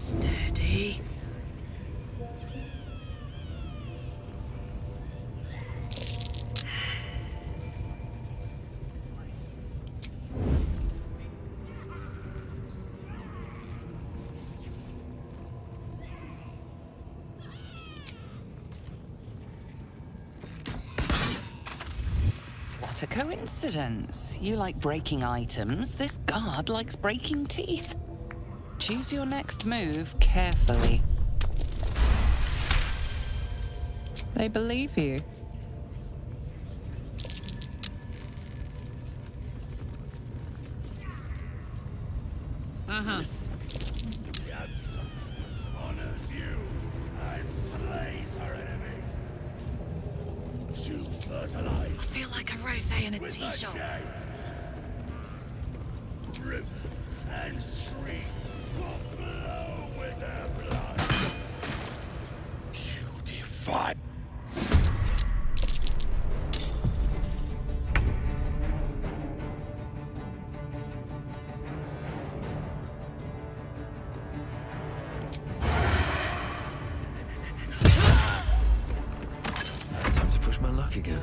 Steady. What a coincidence. You like breaking items. This guard likes breaking teeth. Choose your next move carefully. They believe you. Uh-huh. Honors you and slays her enemies. Shoot fertilize. I feel like a rothe in a tea shop. Rivers and streams will flow with their blood. You defy. Time to push my luck again.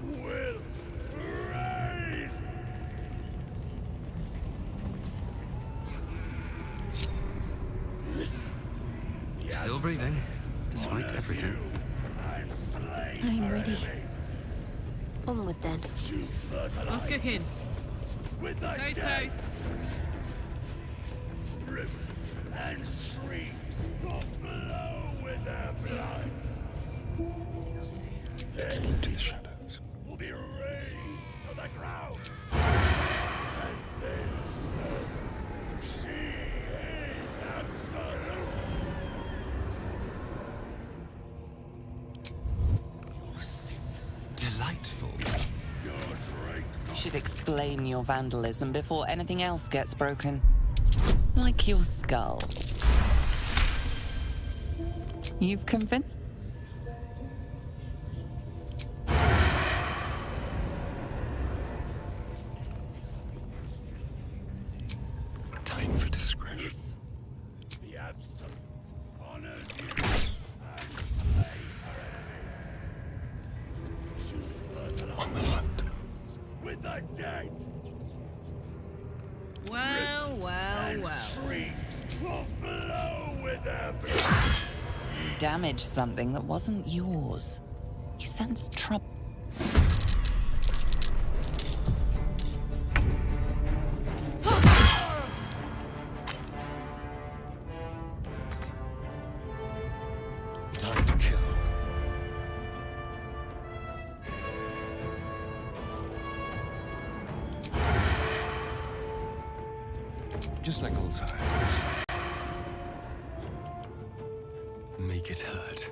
Will reign. Still breathing, despite everything. I'm ready. Onward then. Shoot fertilize. What's cooking? With the Toast, dead. toast. Rivers and streams will flow with their blood. Escape to the shadows. Will be raised to the ground. And then she is absolute. You sit. Delightful. Your drink. You should explain your vandalism before anything else gets broken. Like your skull. You've convinced... Time for discretion. The absolute honors you and slays her enemies. Shoot fertilize. On the hunt. With the dead. Well, well, And well. streams will flow with their blood. You damaged something that wasn't yours. You sensed trouble. Just like old times. Make it hurt.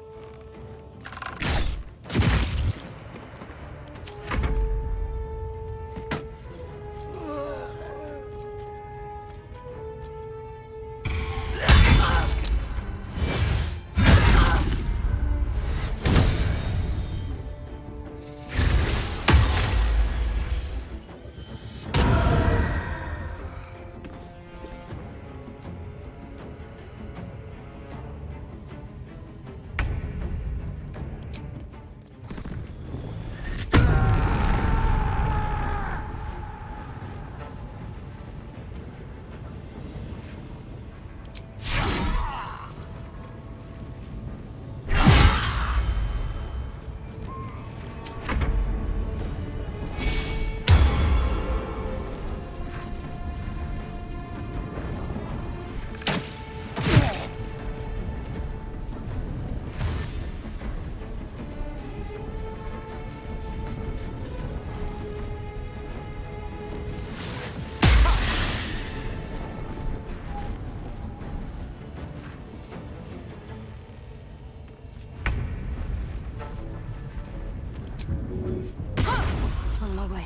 On my way.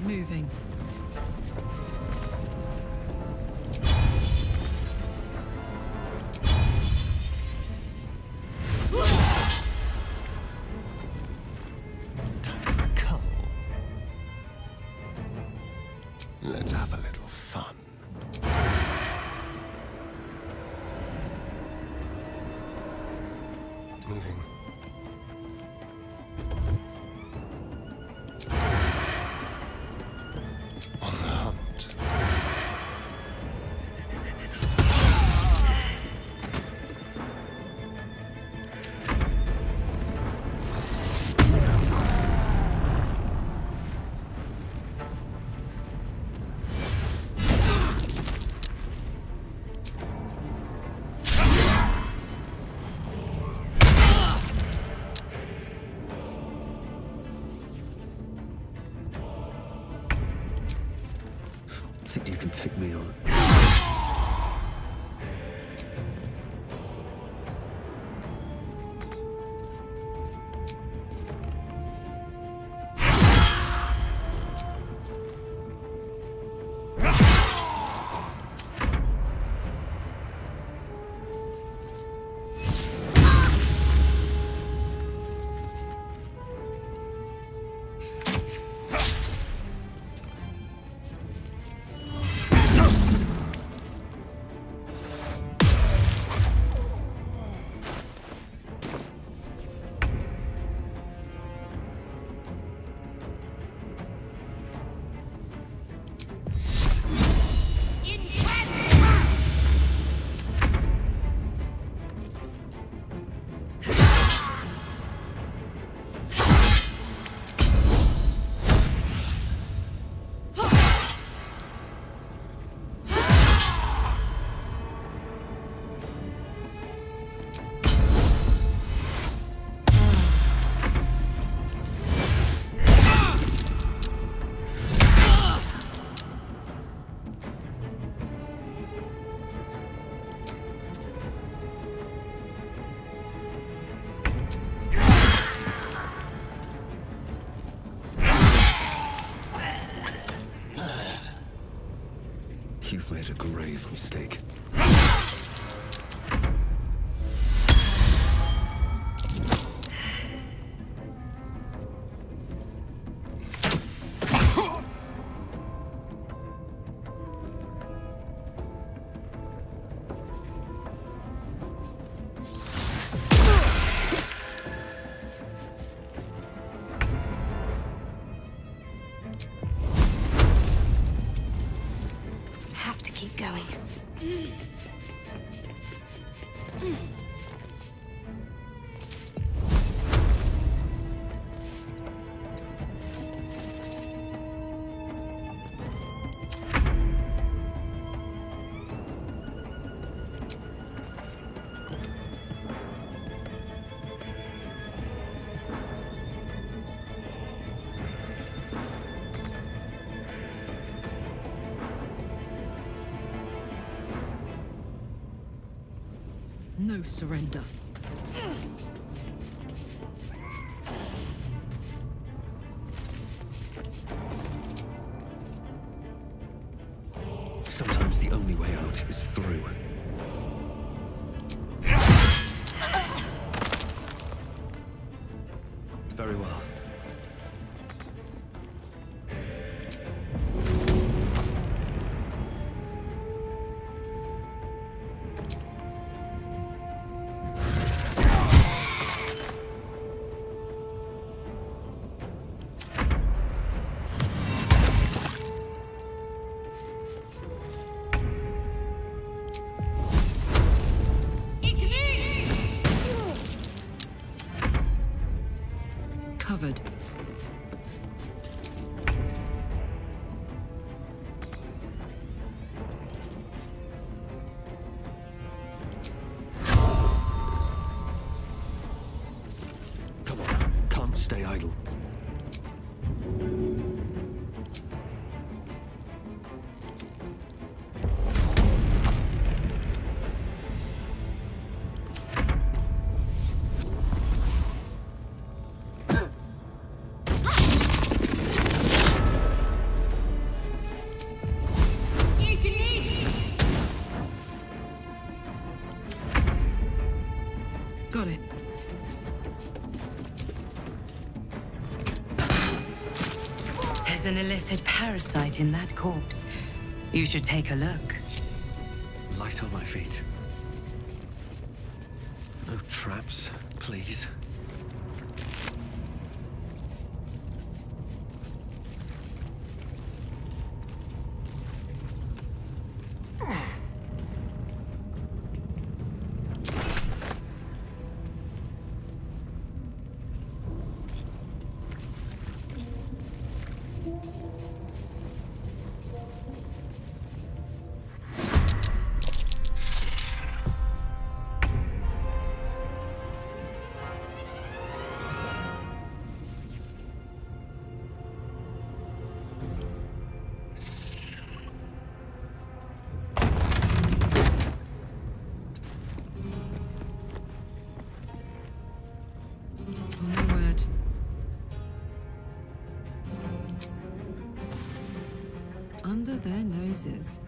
Moving. Time for a cull. Let's have a little fun. Moving. On the hunt. Think you can take me on? You've made a grave mistake. Have to keep going. No surrender. Sometimes the only way out is through. Very well. Covered. Come on, can't stay idle. Got it. There's an illithid parasite in that corpse. You should take a look. Light on my feet. No traps, please. On my word. Under their noses.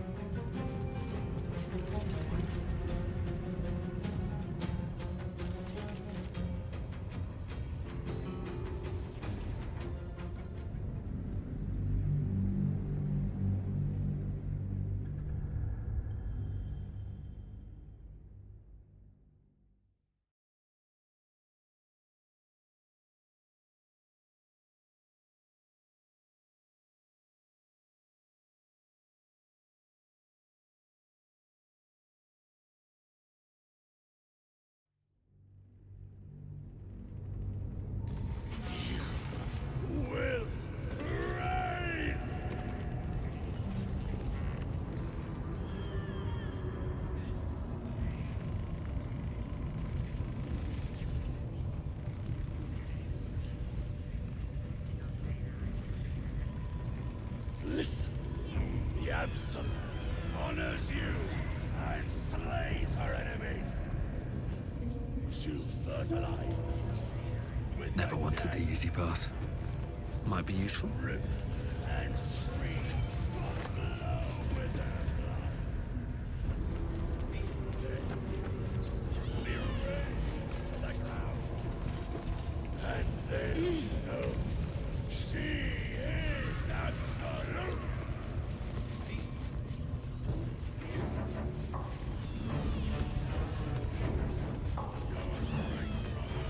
Will reign! Listen, the Absolute honors you and slays her enemies. She'll fertilize the fields with Never her wanted the easy path. Might be useful. roots and streams flow with her blood. Be raised to the clouds, and then know she is absolute.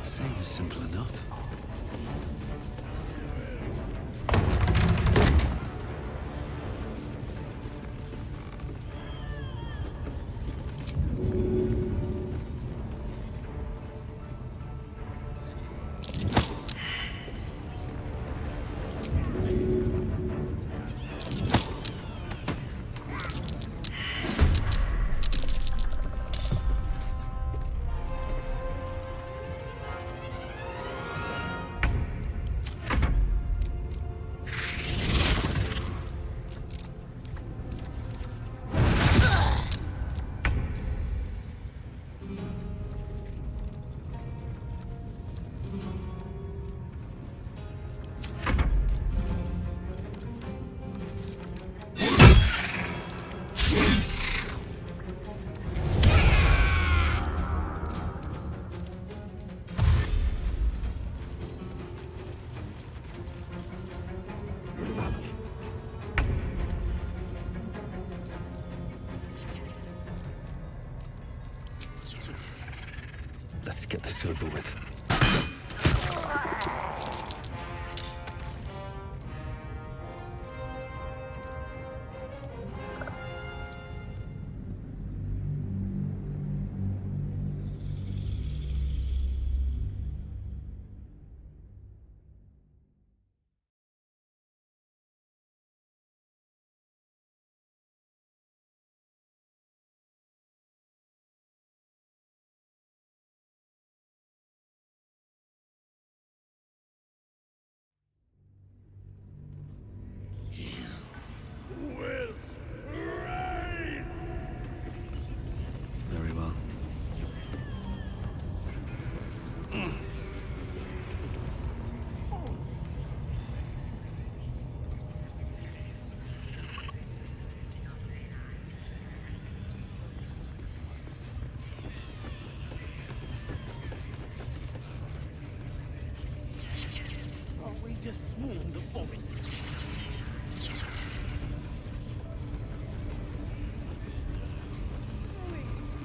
Seems simple enough. Let's get this over with. Will rain! Very well. Are we just swarmed of vomit?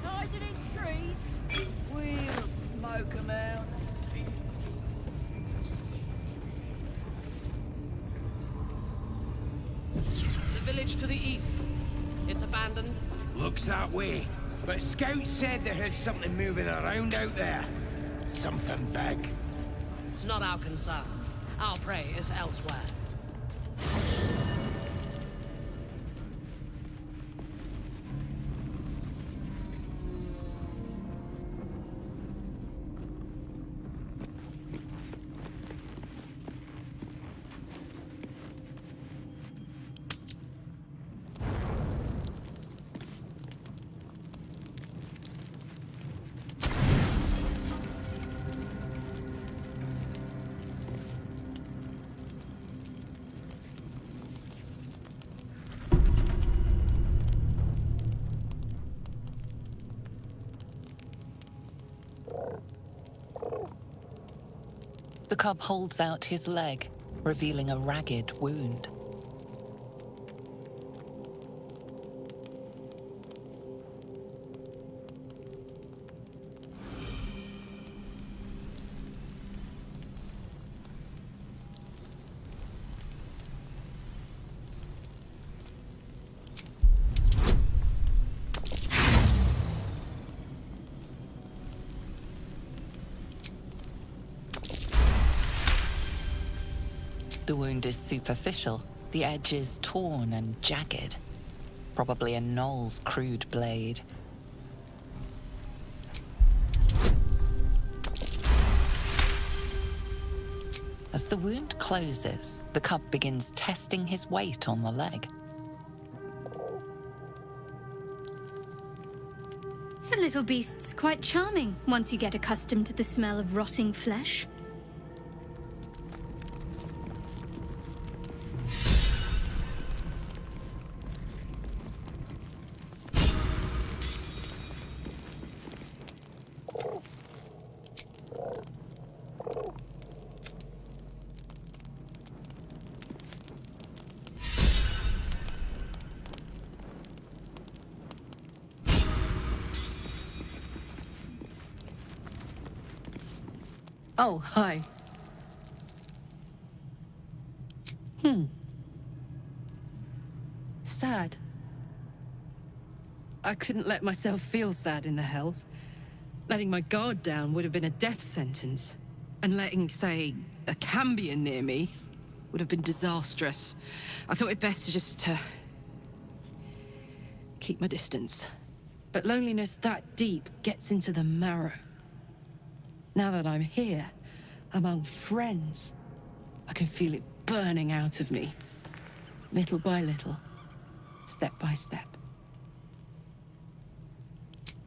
Hiding in trees? We'll smoke 'em out. The village to the east. It's abandoned. Looks that way. But scouts said they heard something moving around out there. Something big. It's not our concern. Our prey is elsewhere. The cub holds out his leg, revealing a ragged wound. The wound is superficial, the edge is torn and jagged. Probably a gnoll's crude blade. As the wound closes, the cub begins testing his weight on the leg. The little beast's quite charming once you get accustomed to the smell of rotting flesh. Oh, hi. Sad. I couldn't let myself feel sad in the Hells. Letting my guard down would have been a death sentence. And letting, say, a Cambion near me would have been disastrous. I thought it best to just, keep my distance. But loneliness that deep gets into the marrow. Now that I'm here, among friends, I can feel it burning out of me. Little by little, step by step.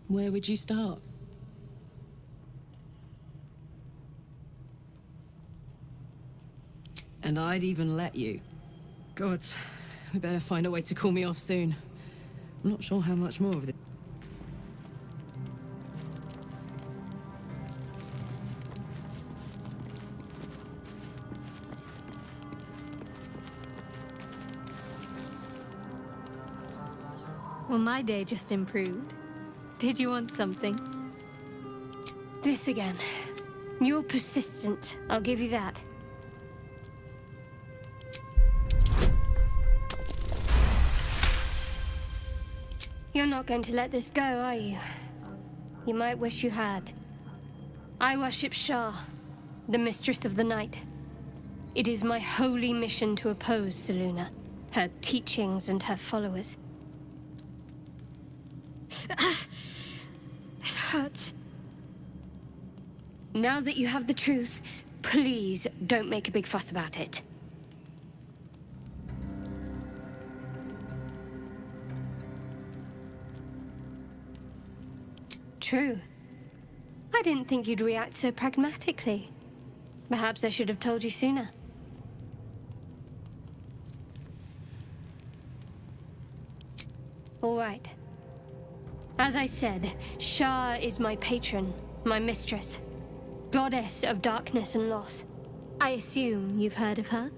Where would you start? And I'd even let you. Gods, we better find a way to cool me off soon. I'm not sure how much more of this. Well, my day just improved. Did you want something? This again. You're persistent, I'll give you that. You're not going to let this go, are you? You might wish you had. I worship Shah, the Mistress of the Night. It is my holy mission to oppose Selûne, her teachings and her followers. It hurts. Now that you have the truth, please don't make a big fuss about it. True. I didn't think you'd react so pragmatically. Perhaps I should have told you sooner. All right. As I said, Shah is my patron, my mistress. Goddess of darkness and loss. I assume you've heard of her?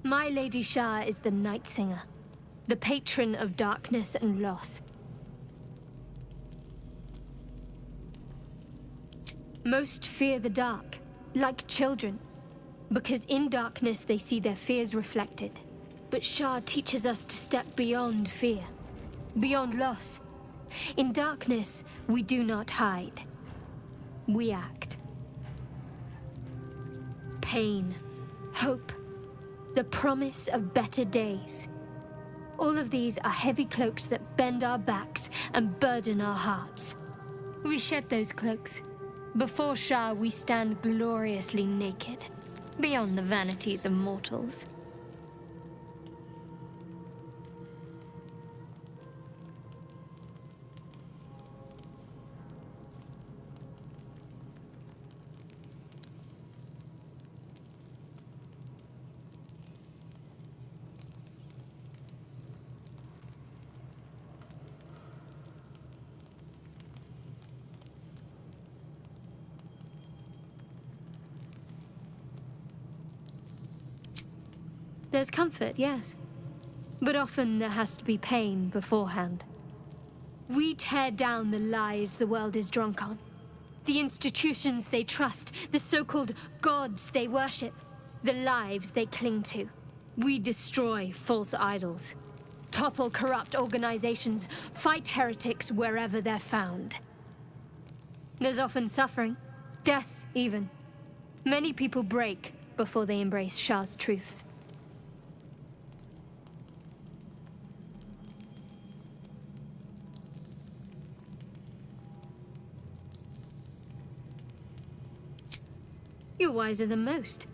My Lady Shah is the Night Singer, the patron of darkness and loss. Most fear the dark, like children, because in darkness they see their fears reflected. But Shah teaches us to step beyond fear, beyond loss. In darkness, we do not hide. We act. Pain, hope, the promise of better days. All of these are heavy cloaks that bend our backs and burden our hearts. We shed those cloaks. Before Shah, we stand gloriously naked, beyond the vanities of mortals. There's comfort, yes. But often there has to be pain beforehand. We tear down the lies the world is drunk on. The institutions they trust, the so-called gods they worship, the lives they cling to. We destroy false idols, topple corrupt organizations, fight heretics wherever they're found. There's often suffering, death even. Many people break before they embrace Shah's truths. You're wiser than most.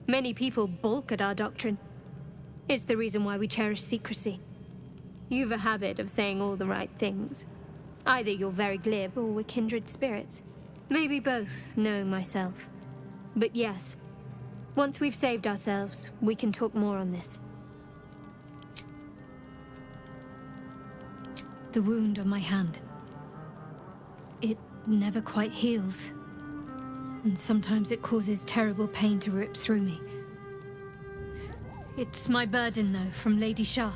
Many people balk at our doctrine. It's the reason why we cherish secrecy. You've a habit of saying all the right things. Either you're very glib or we're kindred spirits. Maybe both, knowing myself. But yes, once we've saved ourselves, we can talk more on this. The wound on my hand. It never quite heals. And sometimes it causes terrible pain to rip through me. It's my burden, though, from Lady Shah.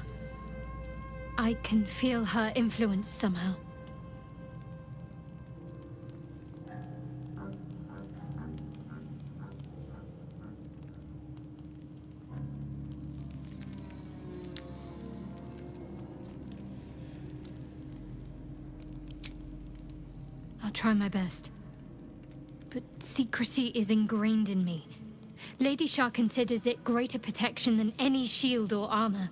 I can feel her influence somehow. I'll try my best. But secrecy is ingrained in me. Lady Shah considers it greater protection than any shield or armor.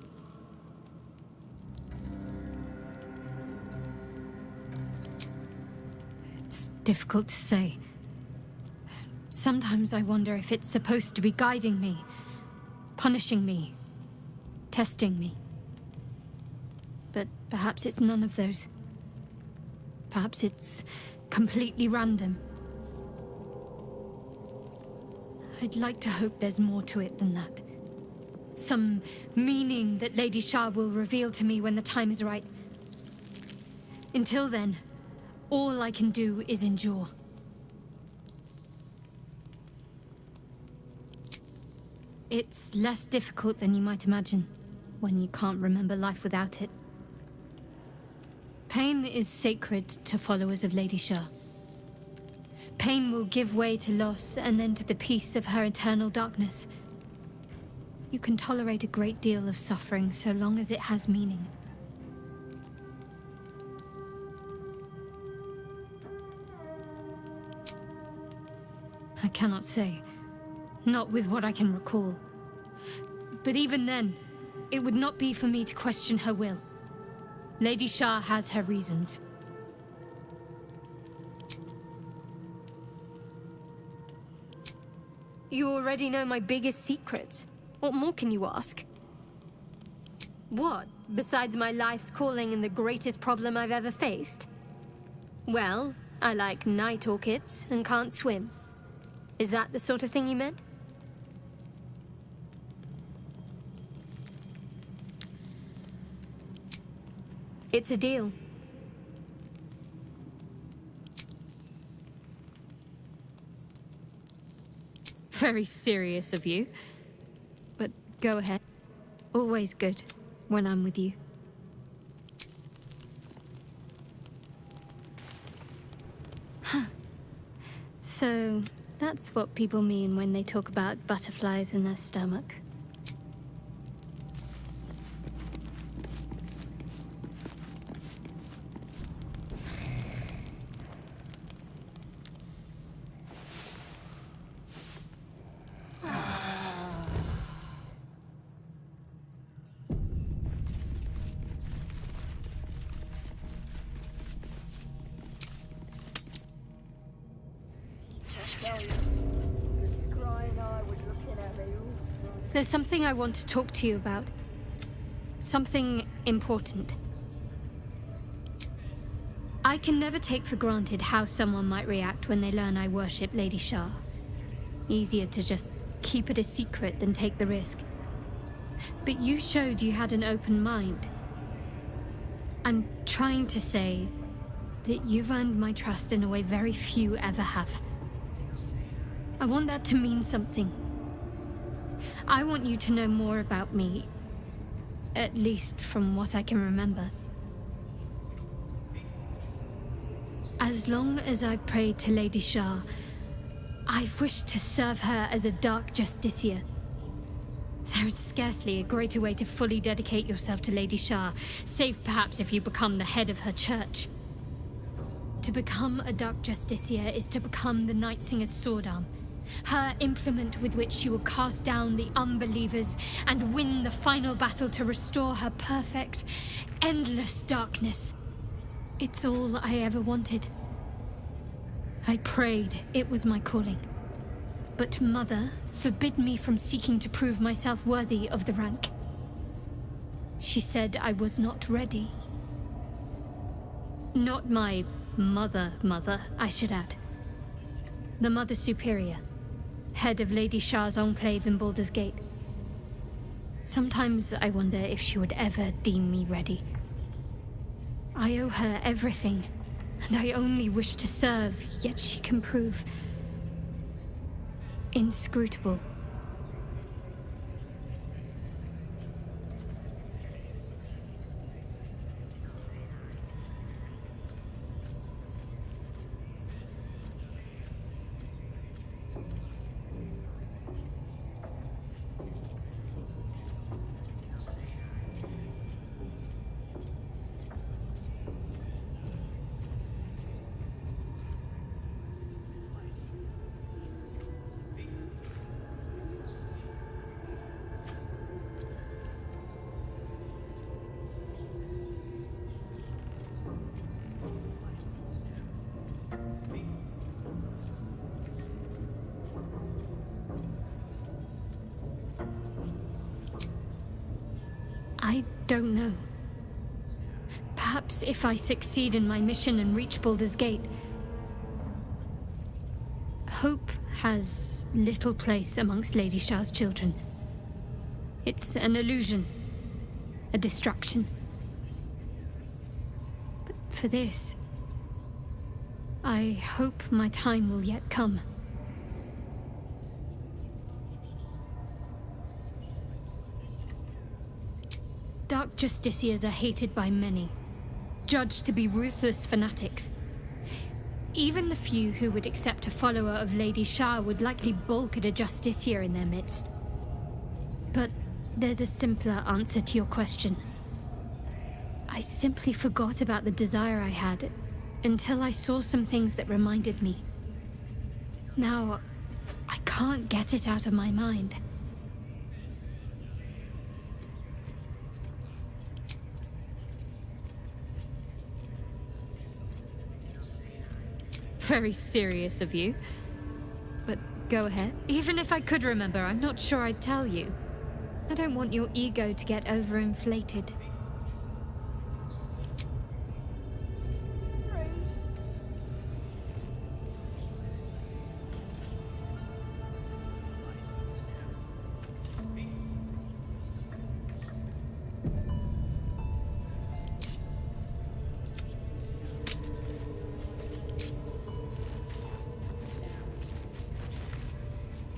It's difficult to say. Sometimes I wonder if it's supposed to be guiding me, punishing me, testing me. But perhaps it's none of those. Perhaps it's completely random. I'd like to hope there's more to it than that. Some meaning that Lady Shah will reveal to me when the time is right. Until then, all I can do is endure. It's less difficult than you might imagine when you can't remember life without it. Pain is sacred to followers of Lady Shah. Pain will give way to loss and then to the peace of her eternal darkness. You can tolerate a great deal of suffering so long as it has meaning. I cannot say. Not with what I can recall. But even then, it would not be for me to question her will. Lady Shah has her reasons. You already know my biggest secrets. What more can you ask? What, besides my life's calling and the greatest problem I've ever faced? Well, I like night orchids and can't swim. Is that the sort of thing you meant? It's a deal. Very serious of you. But go ahead. Always good when I'm with you. Huh. So, that's what people mean when they talk about butterflies in their stomach. There's something I want to talk to you about. Something important. I can never take for granted how someone might react when they learn I worship Lady Shah. Easier to just keep it a secret than take the risk. But you showed you had an open mind. I'm trying to say that you've earned my trust in a way very few ever have. I want that to mean something. I want you to know more about me, at least from what I can remember. As long as I've prayed to Lady Shah, I've wished to serve her as a dark justiciar. There is scarcely a greater way to fully dedicate yourself to Lady Shah, save perhaps if you become the head of her church. To become a dark justiciar is to become the Night Singer's sword arm, her implement with which she will cast down the unbelievers and win the final battle to restore her perfect, endless darkness. It's all I ever wanted. I prayed it was my calling. But Mother forbid me from seeking to prove myself worthy of the rank. She said I was not ready. Not my mother, I should add. The Mother Superior, head of Lady Shah's enclave in Baldur's Gate. Sometimes I wonder if she would ever deem me ready. I owe her everything, and I only wish to serve, yet she can prove inscrutable. I don't know. Perhaps if I succeed in my mission and reach Baldur's Gate. Hope has little place amongst Lady Shah's children. It's an illusion, a distraction. But for this, I hope my time will yet come. Dark justiciars are hated by many. judged to be ruthless fanatics. Even the few who would accept a follower of Lady Shah would likely balk at a justiciar in their midst. But there's a simpler answer to your question. I simply forgot about the desire I had until I saw some things that reminded me. Now, I can't get it out of my mind. Very serious of you. But go ahead. Even if I could remember, I'm not sure I'd tell you. I don't want your ego to get overinflated.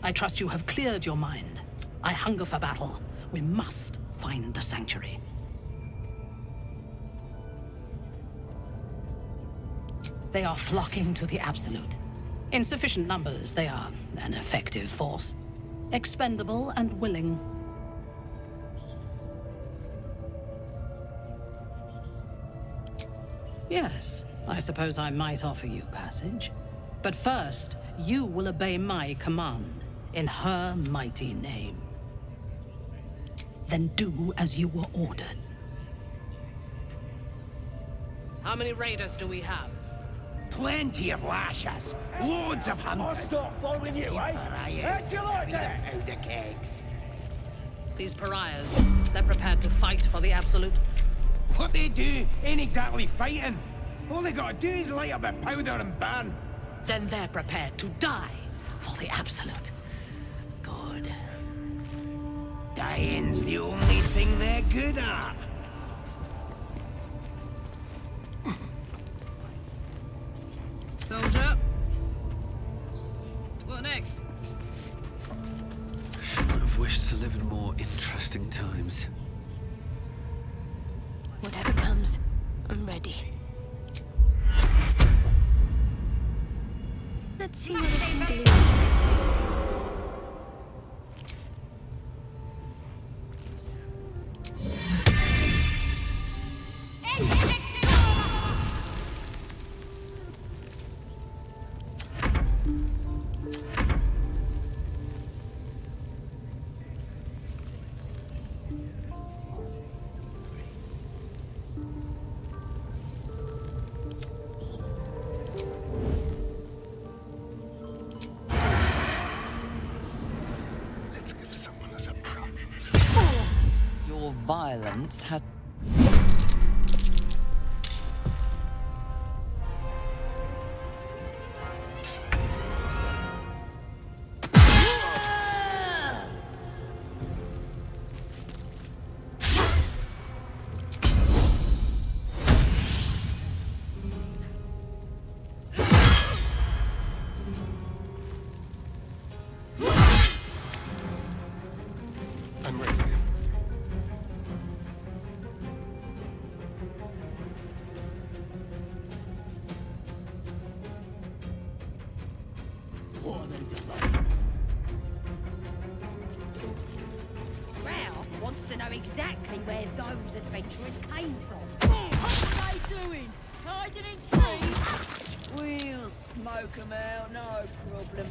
I trust you have cleared your mind. I hunger for battle. We must find the sanctuary. They are flocking to the Absolute. In sufficient numbers, they are an effective force. Expendable and willing. Yes, I suppose I might offer you passage. But first, you will obey my command. In her mighty name. Then do as you were ordered. How many raiders do we have? Plenty of lashes. Loads of hunters. I'll start following you, eh? How'd you like that? Powder kegs. These pariahs, they're prepared to fight for the Absolute. What they do ain't exactly fighting. All they gotta do is light up their powder and burn. Then they're prepared to die for the Absolute. Good. Dying's the only thing they're good at. Soldier. What next? I'd have wished to live in more interesting times. Whatever comes, I'm ready. Let's see what I can do. Your violence has... I'm ready. Ralph wants to know exactly where those adventurers came from. What are they doing? Hiding in trees? We'll smoke them out, no problem.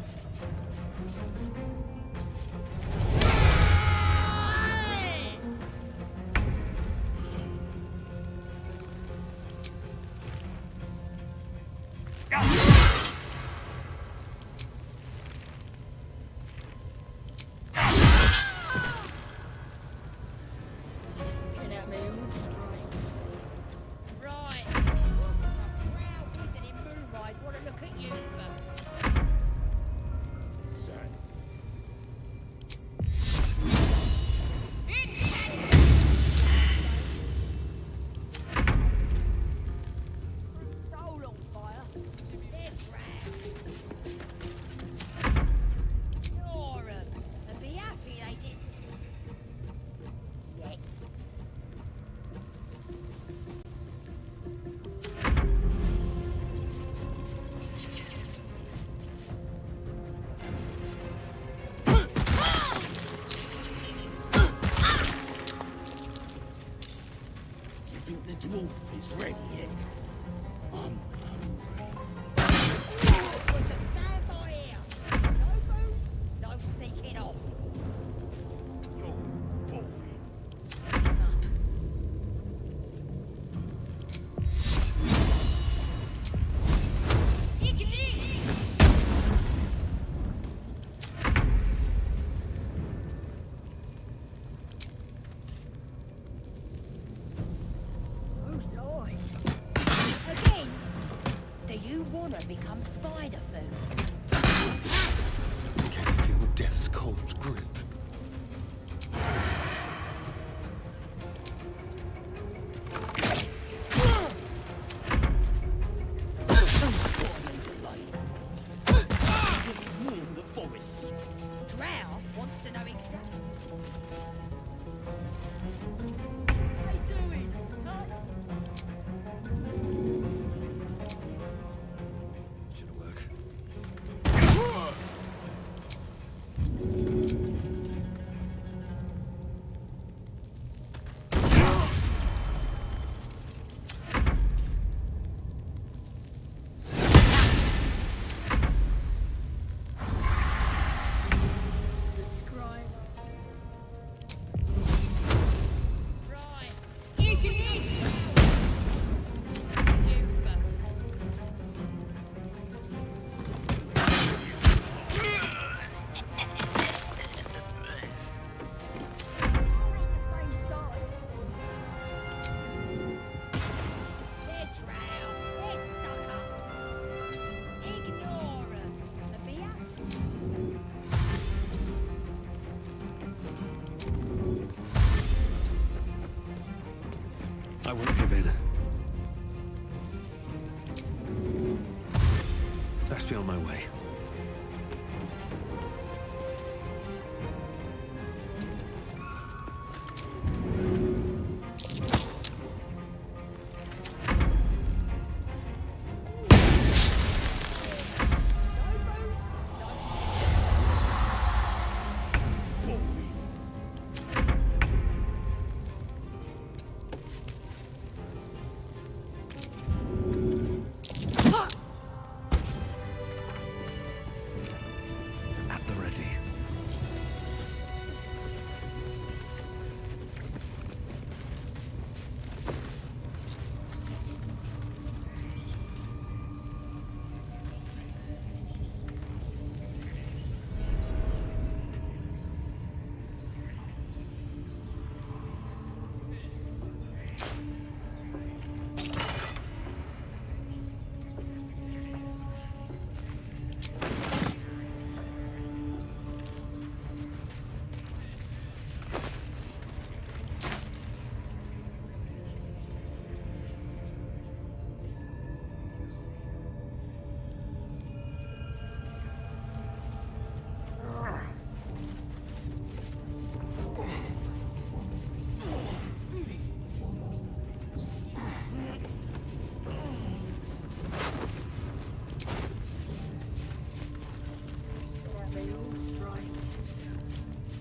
wolf is ready yet. I'm We're to stand by here. No move, no sneaking off. your boy. Who's I? Again? Do you want to become spider food? Can you feel death's cold grip? Swarm the forest. Drow wants to know exactly. What are they doing? Huh? Should work. The scribe. Right. You can eat. You They're drow. They're suck-ups. Ignore 'em. The beer? I won't give in. Best be on my way. At the ready.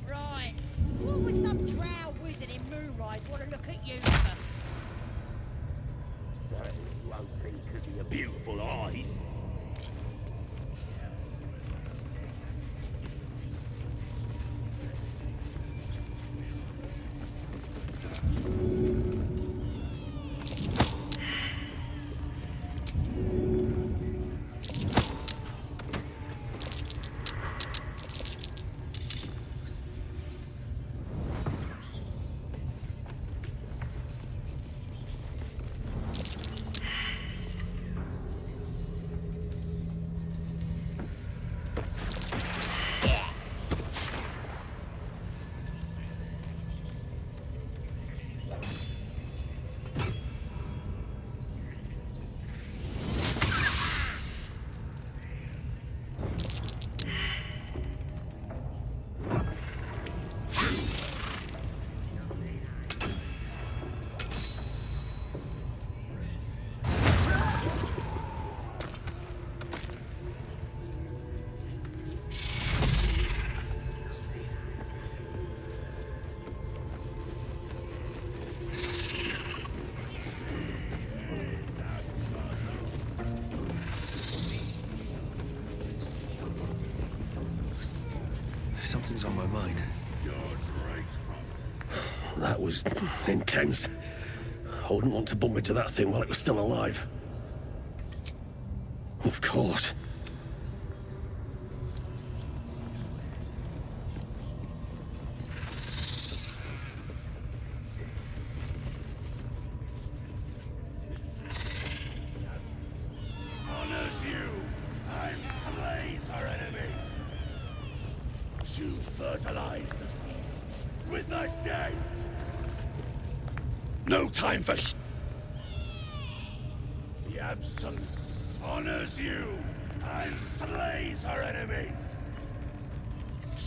Right. What would some drow wizard in Moonrise want to look at you for? That's one thing could be a beautiful eyes. That was intense. I wouldn't want to bump into that thing while it was still alive. Of course. Honors you and slays our enemies. You fertilize the fields with the dead. No time for the Absolute honors you and slays her enemies.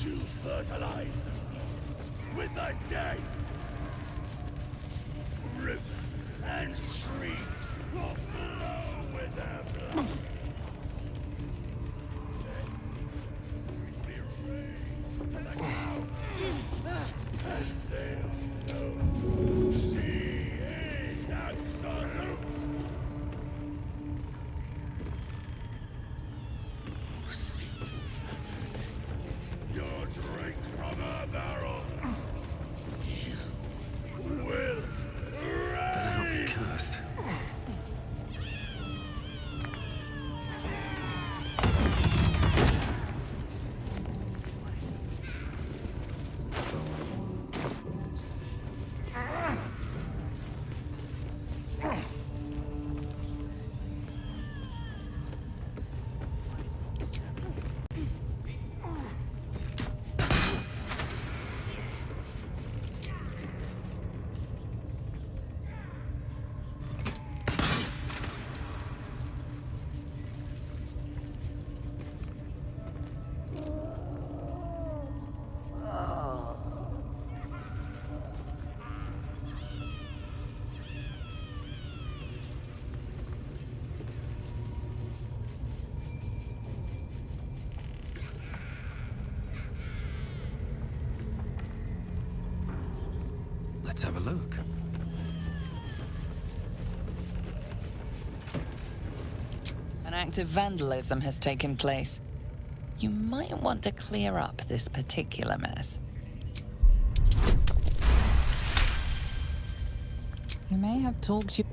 You fertilize the fields with the dead. Rivers and streams will flow with their blood. And they'll know she is absolute. Sit at her table. Your drink from her barrel. You will Better not be reign. cursed. Let's have a look. An act of vandalism has taken place. You might want to clear up this particular mess. You may have talked you.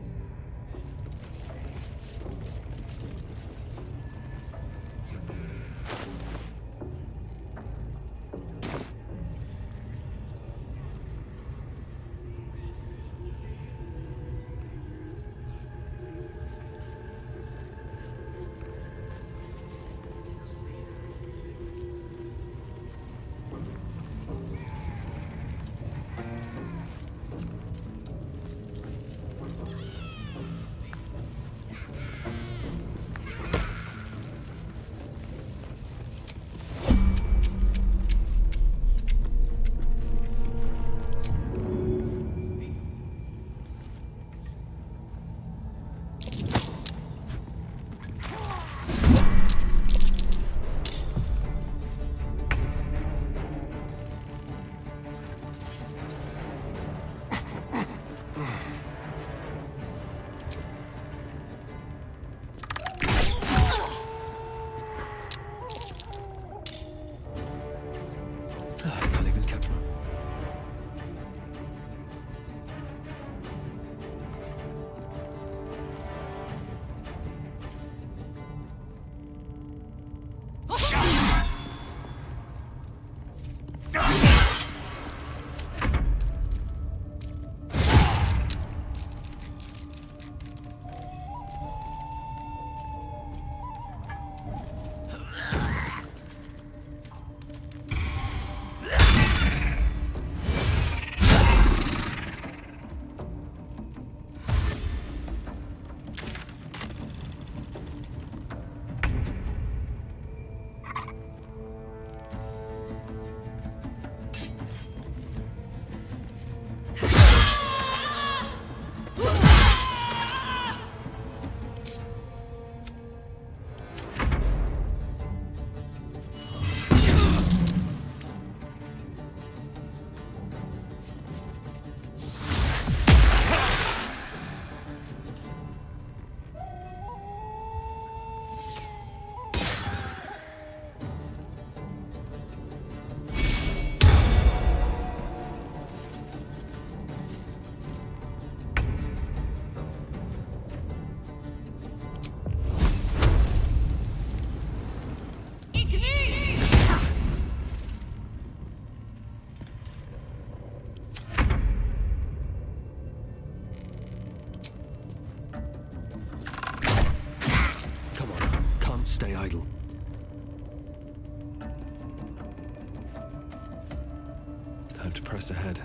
press ahead.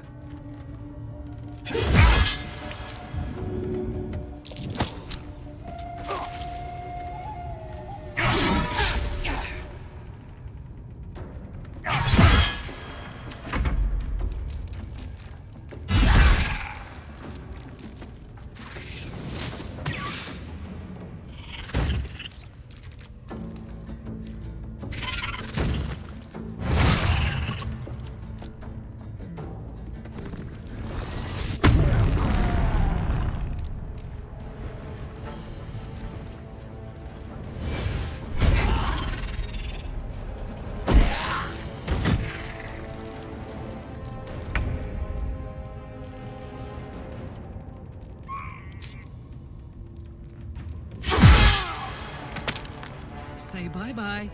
Say bye-bye.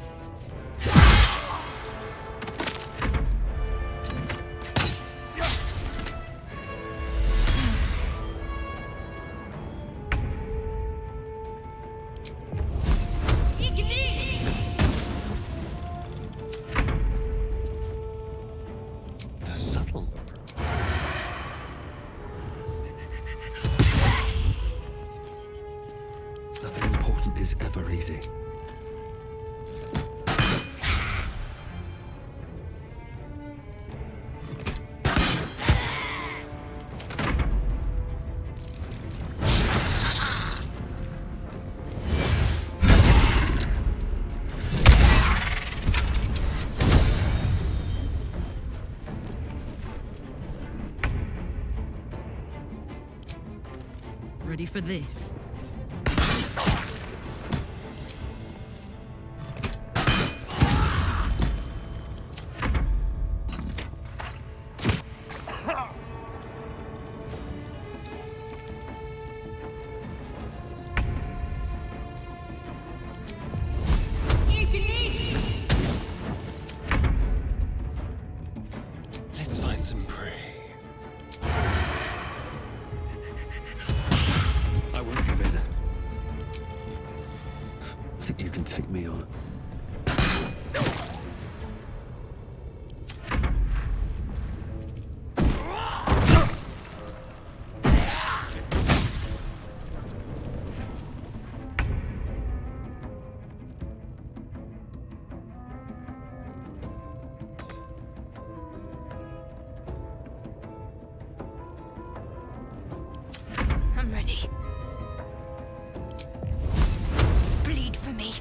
The subtle approach. Nothing important is ever easy. Ready for this? Let's find some prey. I won't give in. Think you can take me on? I'm ready. Bleed for me.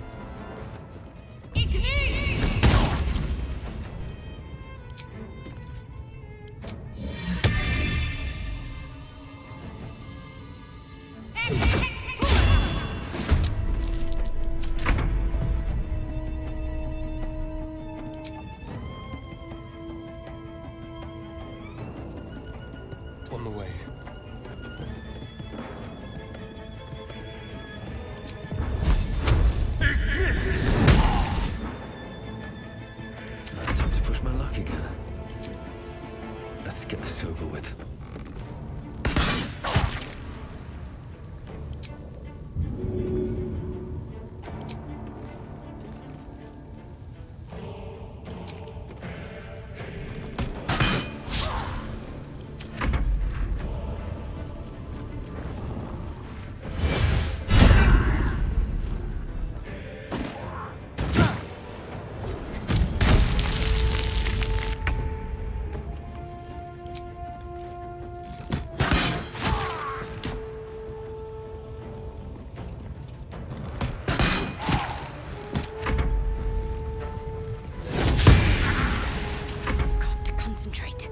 On the way. Time to push my luck again. Let's get this over with. Got to concentrate.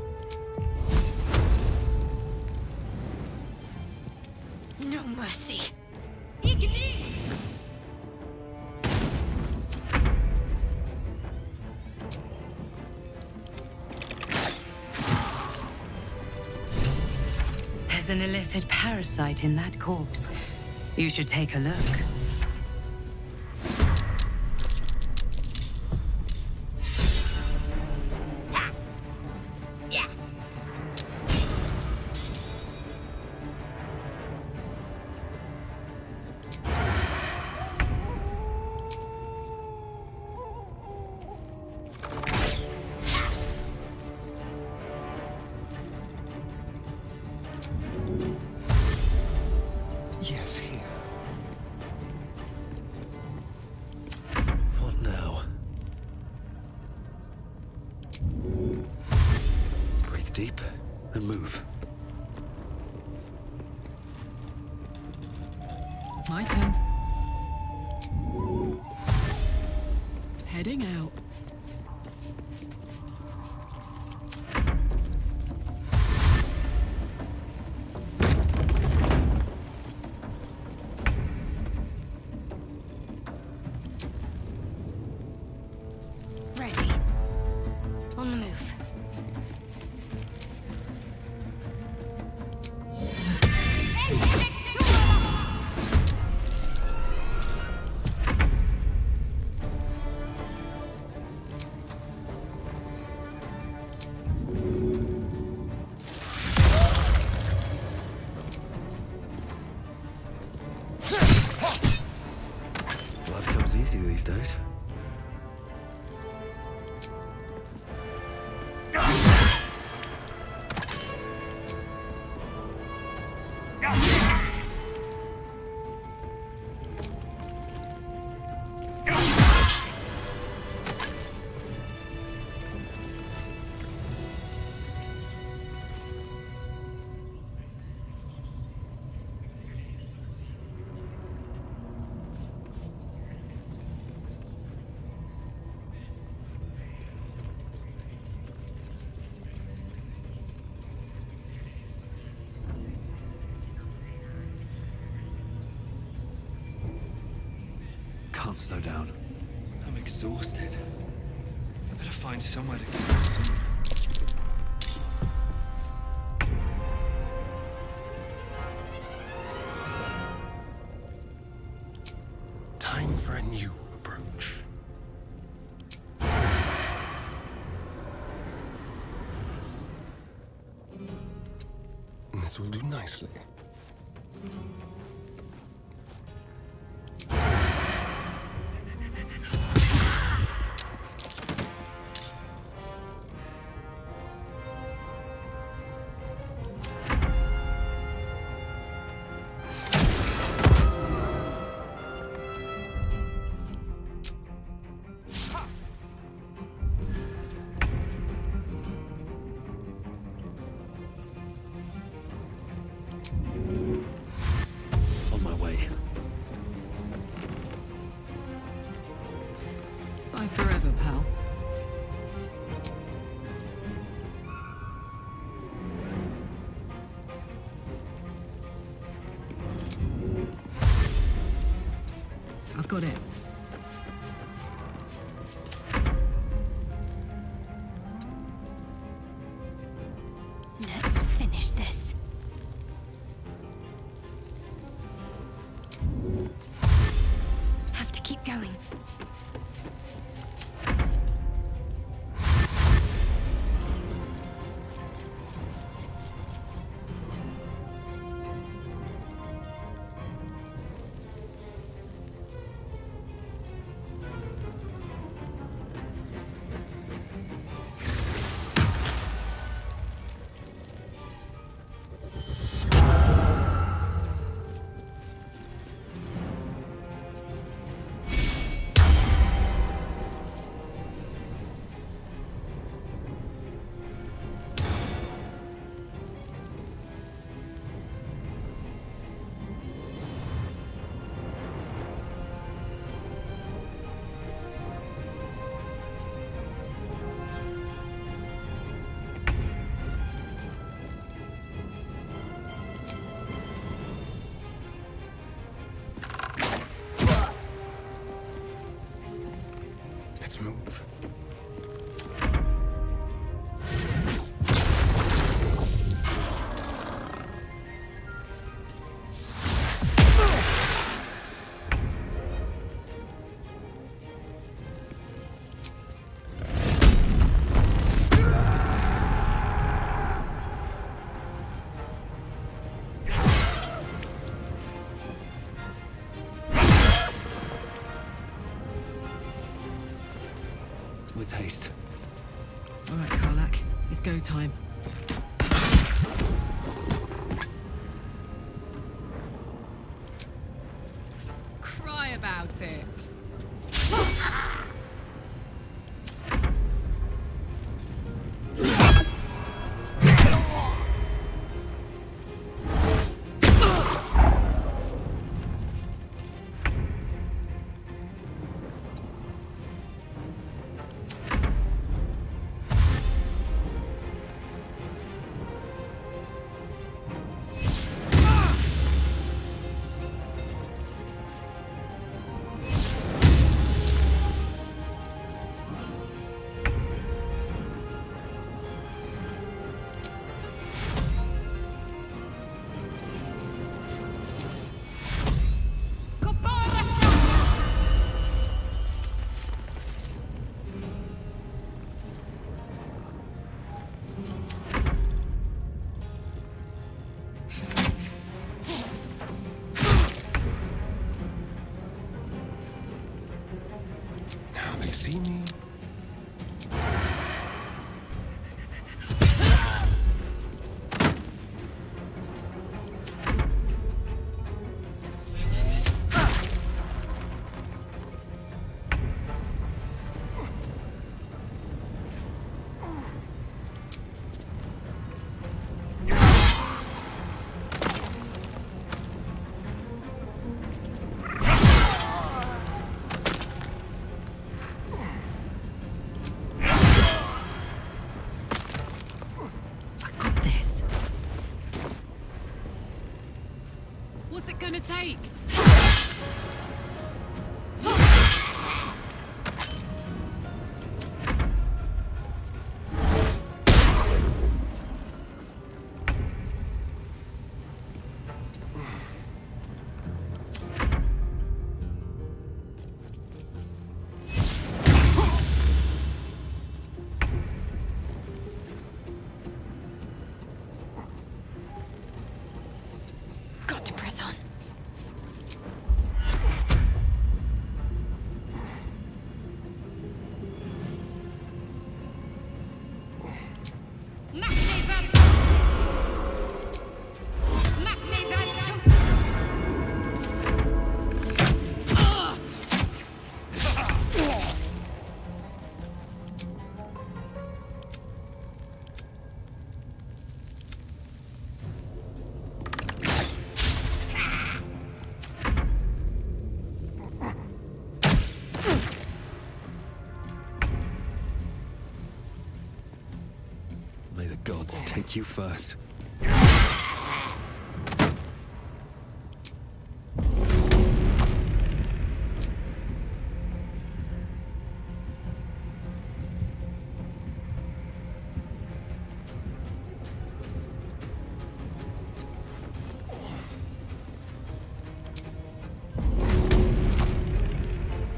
No mercy. There's an illithid parasite in that corpse. You should take a look. Breathe deep and move. My turn. Heading out. Ready. On the move. Blood comes easy these days. Can't slow down. I'm exhausted. I better find somewhere to go soon. Time for a new approach. This will do nicely. On my way. Bye forever, pal. I've got it. Let's finish this. Have to keep going. Let's move. With haste. All right, Karlak. It's go time. Cry about it. see me? What's it gonna take? Got to press on. May the gods take you first.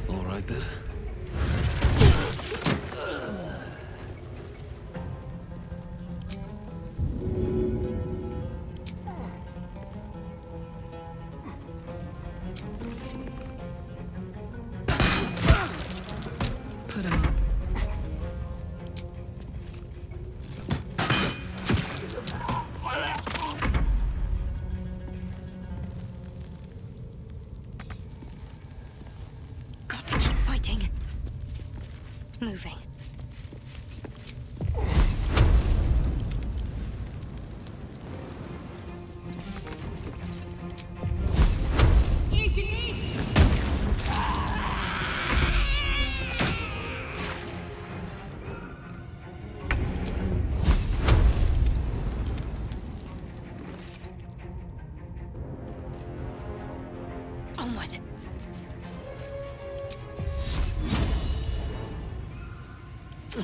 All right then. Put him up. Got to keep fighting. Moving. Onward.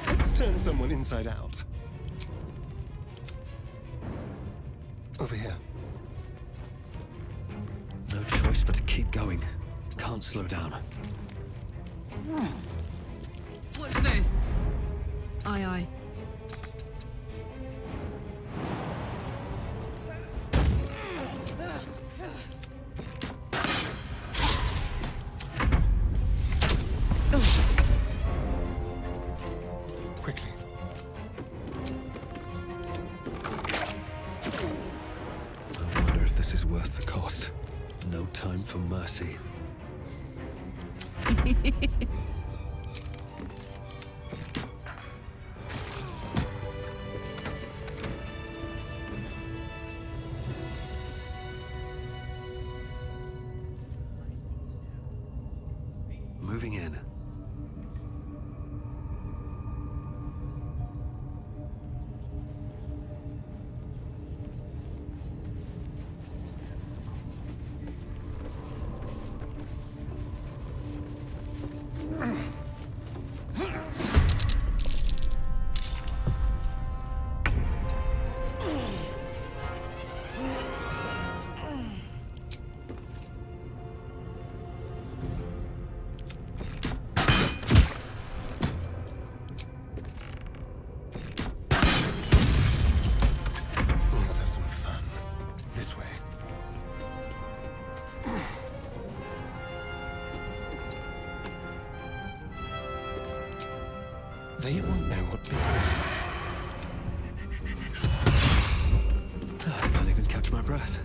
Let's turn someone inside out. Over here. No choice but to keep going. Can't slow down. Watch this. Aye, aye. Quickly. I wonder if this is worth the cost. No time for mercy. Moving in. They won't know what bit. I can't even catch my breath.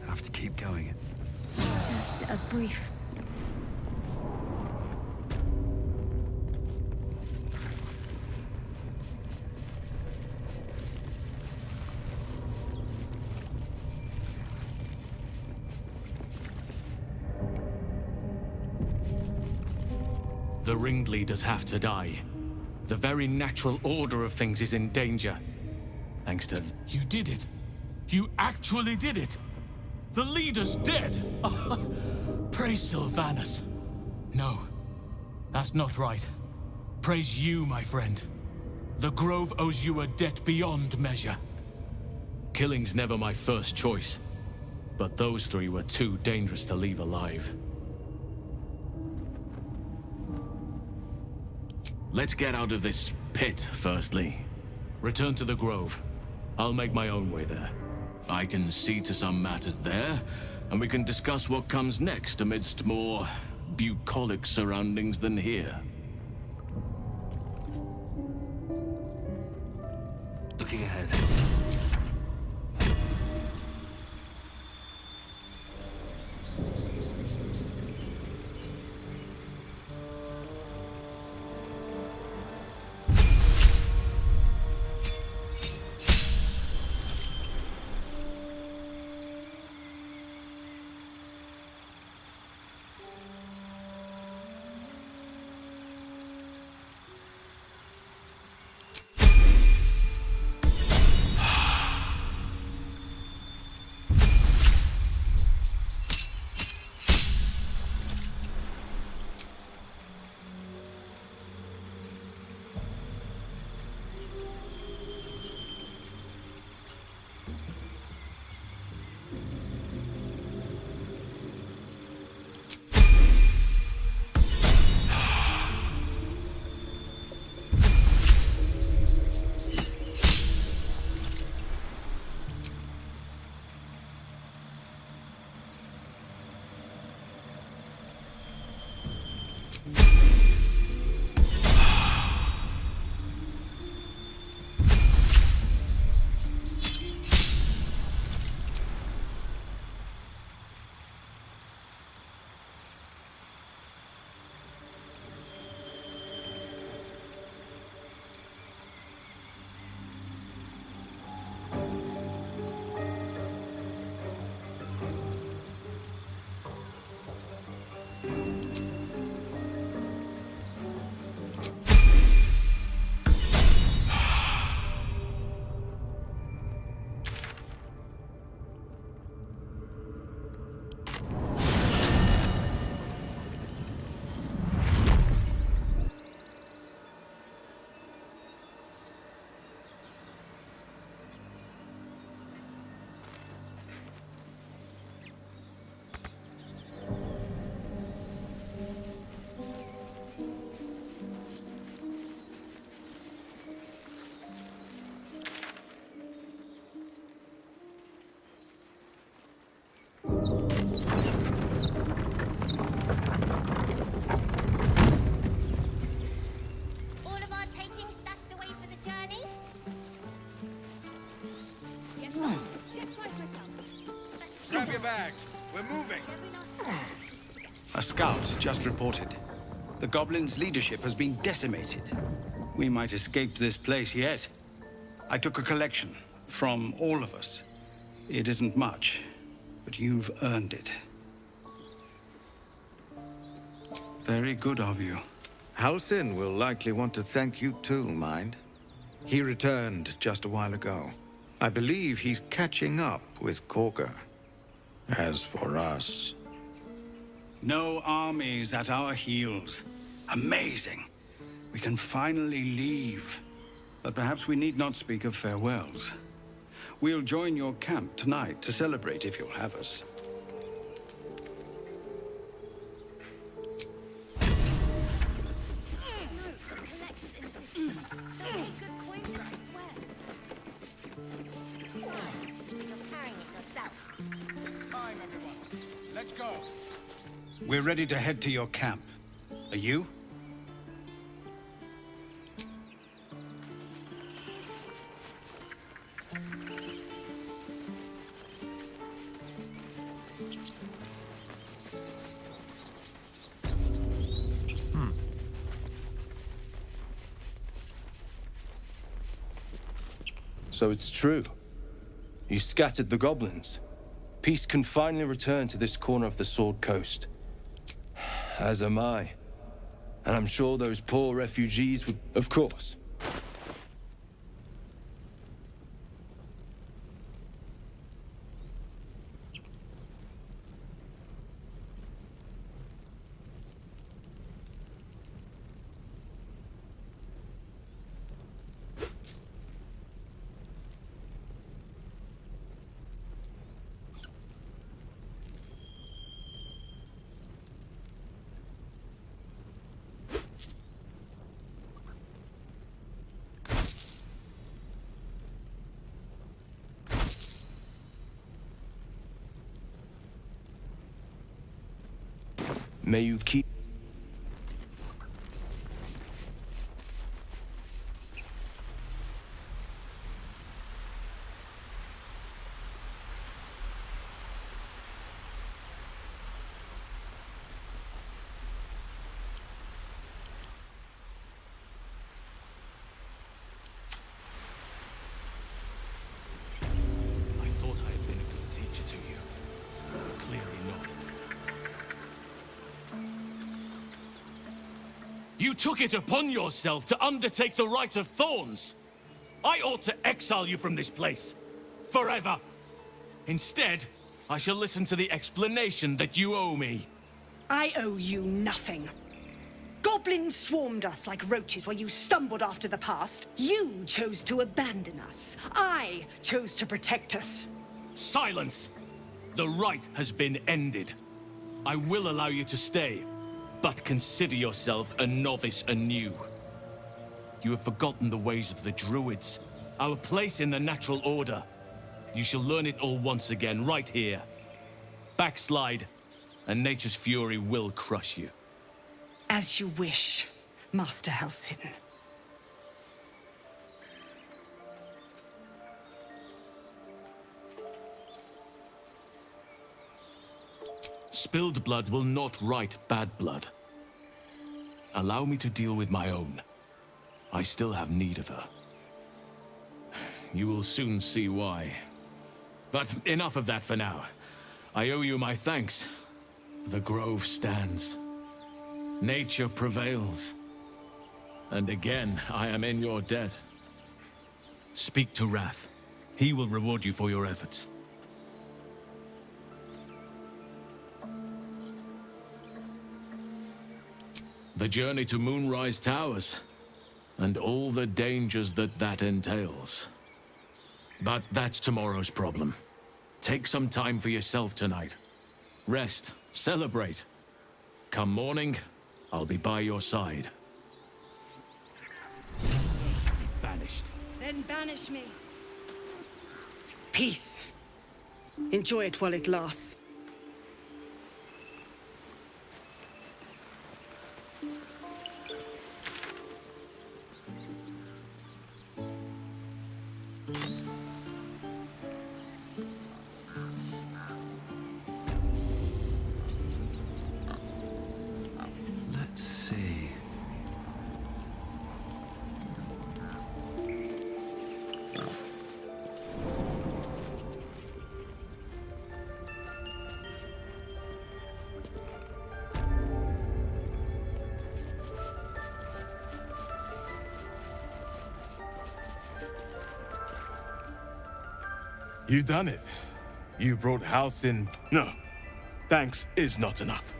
Have to keep going. Just a brief. The ringleaders have to die. The very natural order of things is in danger. Thanks to... You did it! You actually did it! The leader's dead! Praise Sylvanus. No, that's not right. Praise you, my friend. The Grove owes you a debt beyond measure. Killing's never my first choice. But those three were too dangerous to leave alive. Let's get out of this pit, firstly. Return to the Grove. I'll make my own way there. I can see to some matters there, and we can discuss what comes next amidst more bucolic surroundings than here. Looking ahead. All of our taking stashed away for the journey? Guess what? Check twice myself. Grab your bags. We're moving. A scout just reported. The goblins' leadership has been decimated. We might escape this place yet. I took a collection from all of us. It isn't much, but you've earned it. Very good of you. Halsin will likely want to thank you too, mind. He returned just a while ago. I believe he's catching up with Korga. As for us... No armies at our heels. Amazing. We can finally leave. But perhaps we need not speak of farewells. We'll join your camp tonight to celebrate if you'll have us. We're ready to head to your camp. Are you? So it's true. You scattered the goblins. Peace can finally return to this corner of the Sword Coast. As am I. And I'm sure those poor refugees would... Of course. May you keep... I thought I had been a good teacher to you. Clearly not. You took it upon yourself to undertake the Rite of Thorns. I ought to exile you from this place. Forever. Instead, I shall listen to the explanation that you owe me. I owe you nothing. Goblins swarmed us like roaches while you stumbled after the past. You chose to abandon us. I chose to protect us. Silence! The rite has been ended. I will allow you to stay. But consider yourself a novice anew. You have forgotten the ways of the Druids, our place in the natural order. You shall learn it all once again, right here. Backslide, and nature's fury will crush you. As you wish, Master Halsin. Spilled blood will not right bad blood. Allow me to deal with my own. I still have need of her. You will soon see why. But enough of that for now. I owe you my thanks. The grove stands. Nature prevails. And again, I am in your debt. Speak to Wrath. He will reward you for your efforts. The journey to Moonrise Towers, and all the dangers that entails. But that's tomorrow's problem. Take some time for yourself tonight. Rest, celebrate. Come morning, I'll be by your side. Banished. Then banish me. Peace. Enjoy it while it lasts. Let's see. You done it. You brought Halsin. No, thanks is not enough.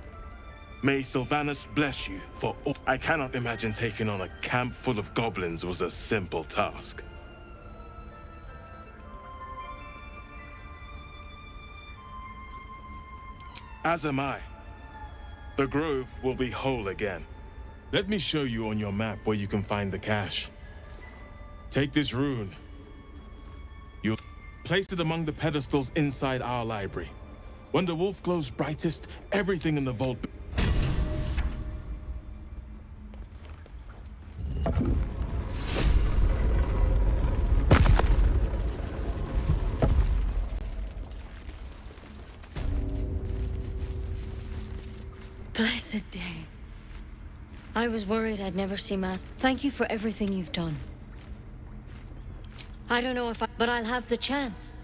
May Sylvanus bless you for all. I cannot imagine taking on a camp full of goblins was a simple task. As am I. The grove will be whole again. Let me show you on your map where you can find the cache. Take this rune. You'll place it among the pedestals inside our library. When the wolf glows brightest, everything in the vault... Blessed day. I was worried I'd never see Master. Thank you for everything you've done. I don't know if but I'll have the chance.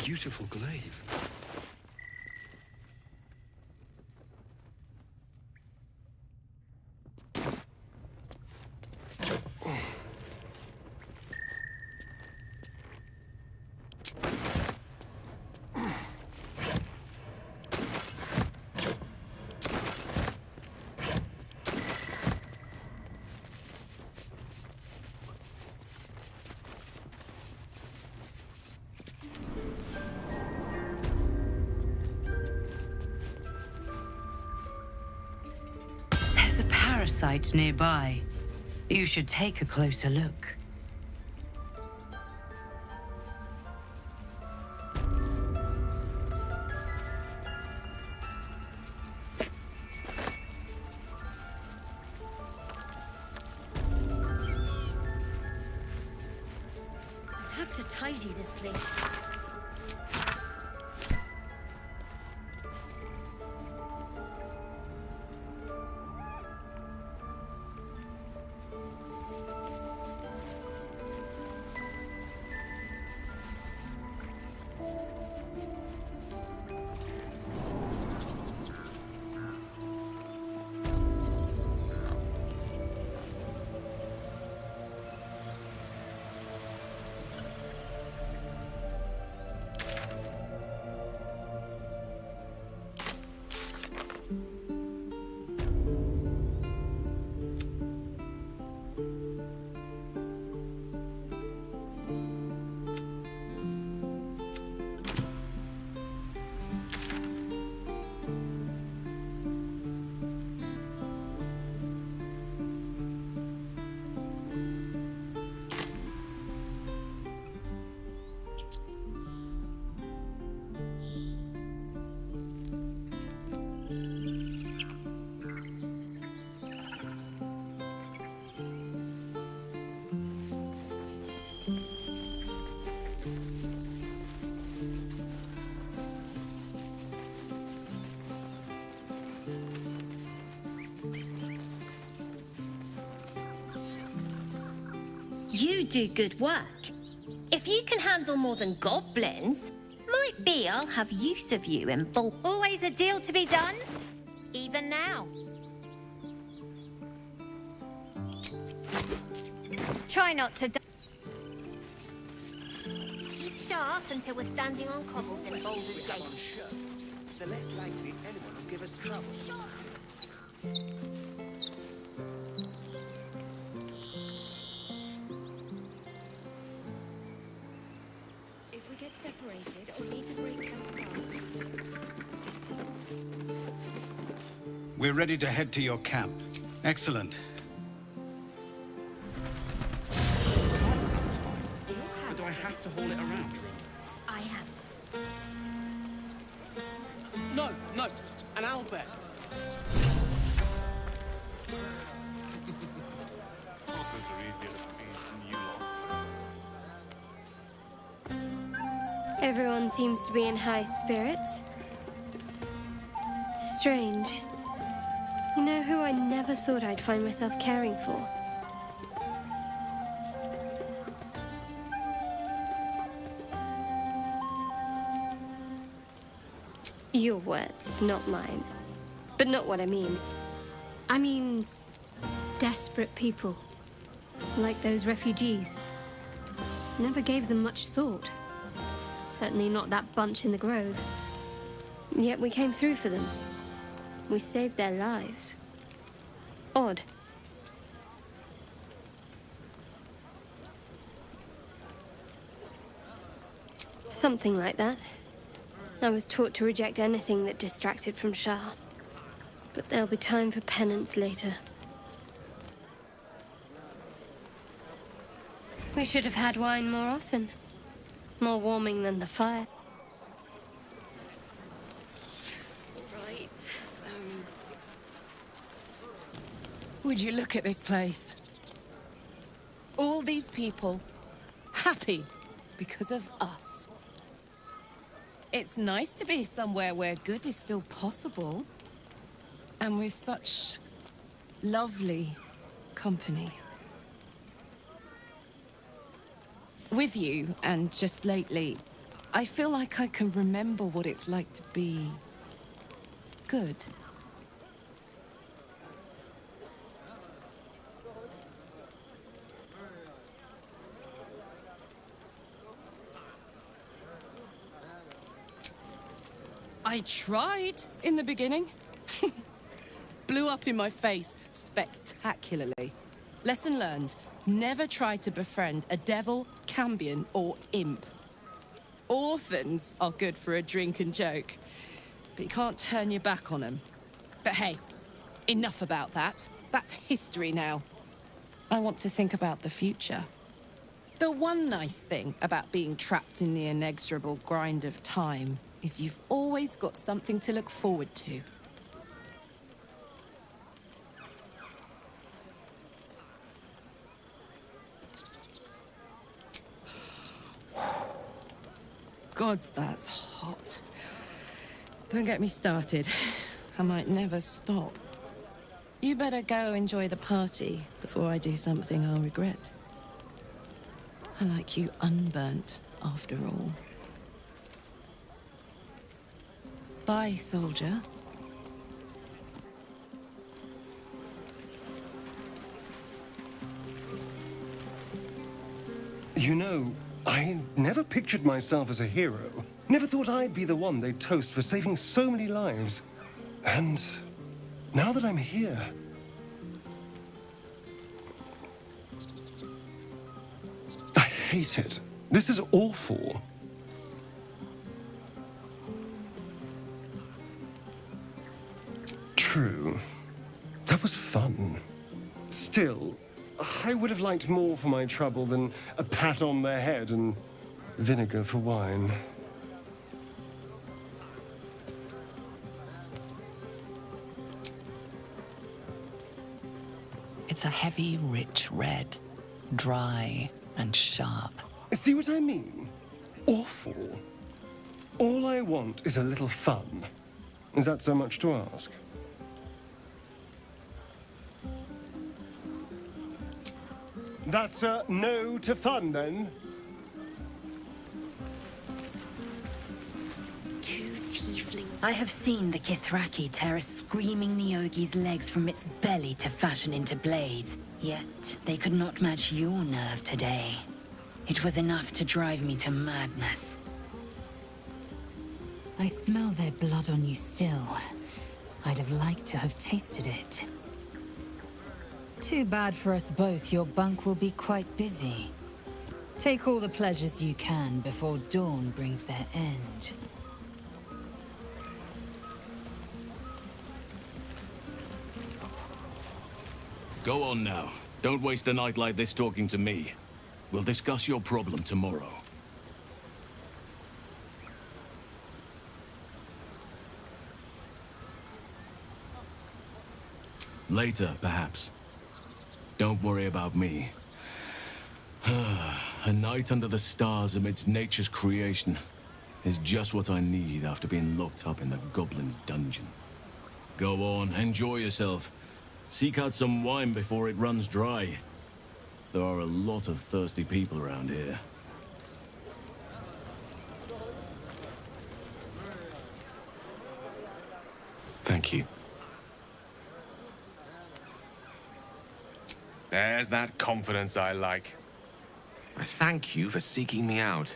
Beautiful glaive. There's a parasite nearby. You should take a closer look. I have to tidy this place. You do good work. If you can handle more than goblins, might be I'll have use of you in full. Always a deal to be done, even now. Try not to keep sharp until we're standing on cobbles in Baldur's Gate. The less likely anyone will give us trouble. We're ready to head to your camp. Excellent. But do I have to haul it around? I have. No, no, an owlbear. Orcas are easier to feed than you lot. Everyone seems to be in high spirits. Strange. You know who I never thought I'd find myself caring for? Your words, not mine. But not what I mean. I mean, desperate people. Like those refugees. Never gave them much thought. Certainly not that bunch in the grove. Yet we came through for them. We saved their lives. Odd. Something like that. I was taught to reject anything that distracted from Shah. But there'll be time for penance later. We should have had wine more often. More warming than the fire. Right. Would you look at this place? All these people happy because of us. It's nice to be somewhere where good is still possible. And with such lovely company. With you, and just lately, I feel like I can remember what it's like to be good. I tried in the beginning. Blew up in my face spectacularly. Lesson learned. Never try to befriend a devil, cambion, or imp. Orphans are good for a drink and joke, but you can't turn your back on them. But hey, enough about that. That's history now. I want to think about the future. The one nice thing about being trapped in the inexorable grind of time is you've always got something to look forward to. Gods, that's hot. Don't get me started. I might never stop. You better go enjoy the party before I do something I'll regret. I like you unburnt, after all. Bye, soldier. You know, I never pictured myself as a hero. Never thought I'd be the one they'd toast for saving so many lives. And now that I'm here... I hate it. This is awful. True. That was fun. Still, I would have liked more for my trouble than a pat on the head and vinegar for wine. It's a heavy, rich red. Dry and sharp. See what I mean? Awful. All I want is a little fun. Is that so much to ask? That's a no to fun, then? I have seen the Kithraki tear a screaming Nyogi's legs from its belly to fashion into blades. Yet, they could not match your nerve today. It was enough to drive me to madness. I smell their blood on you still. I'd have liked to have tasted it. Too bad for us both, your bunk will be quite busy. Take all the pleasures you can before dawn brings their end. Go on now. Don't waste a night like this talking to me. We'll discuss your problem tomorrow. Later, perhaps. Don't worry about me. A night under the stars amidst nature's creation is just what I need after being locked up in the Goblin's dungeon. Go on, enjoy yourself. Seek out some wine before it runs dry. There are a lot of thirsty people around here. Thank you. There's that confidence I like. I thank you for seeking me out.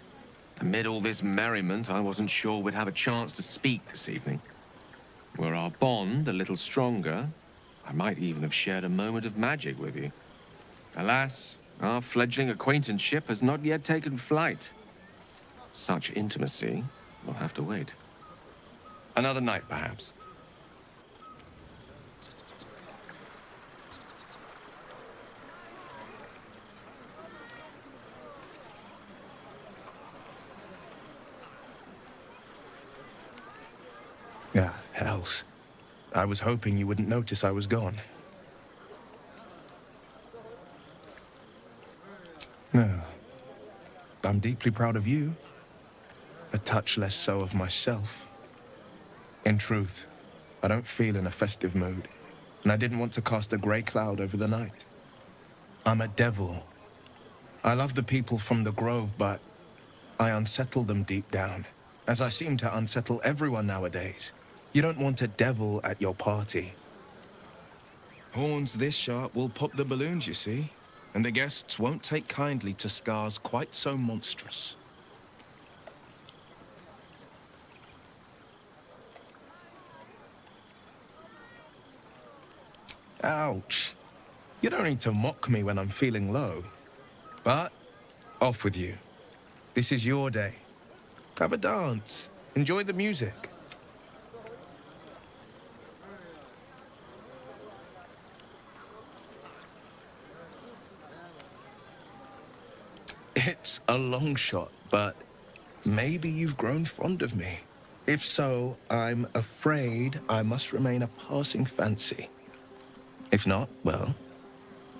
Amid all this merriment, I wasn't sure we'd have a chance to speak this evening. Were our bond a little stronger, I might even have shared a moment of magic with you. Alas, our fledgling acquaintanceship has not yet taken flight. Such intimacy will have to wait. Another night, perhaps. Ah, hells. I was hoping you wouldn't notice I was gone. No. I'm deeply proud of you. A touch less so of myself. In truth, I don't feel in a festive mood, and I didn't want to cast a grey cloud over the night. I'm a devil. I love the people from the Grove, but I unsettle them deep down, as I seem to unsettle everyone nowadays. You don't want a devil at your party. Horns this sharp will pop the balloons, you see, and the guests won't take kindly to scars quite so monstrous. Ouch. You don't need to mock me when I'm feeling low. But, off with you. This is your day. Have a dance. Enjoy the music. It's a long shot, but maybe you've grown fond of me. If so, I'm afraid I must remain a passing fancy. If not, well,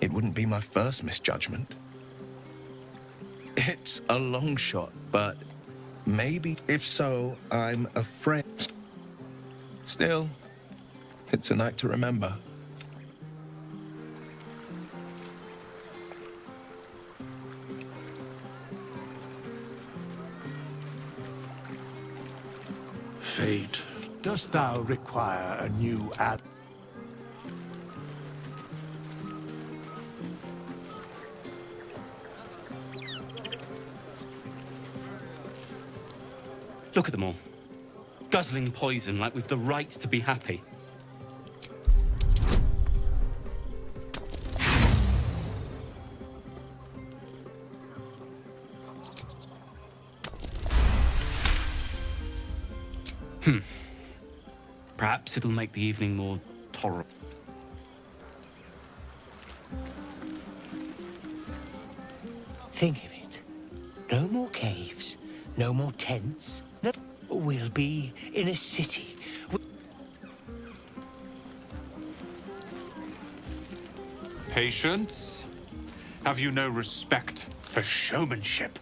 it wouldn't be my first misjudgment. It's a long shot, but maybe, if so, I'm afraid. Still, it's a night to remember. Fate, dost thou require a new ad? Look at them all. Guzzling poison like we've the right to be happy. Perhaps it'll make the evening more tolerable. Think of it. No more caves, no more tents. No, we'll be in a city. Patience? Have you no respect for showmanship?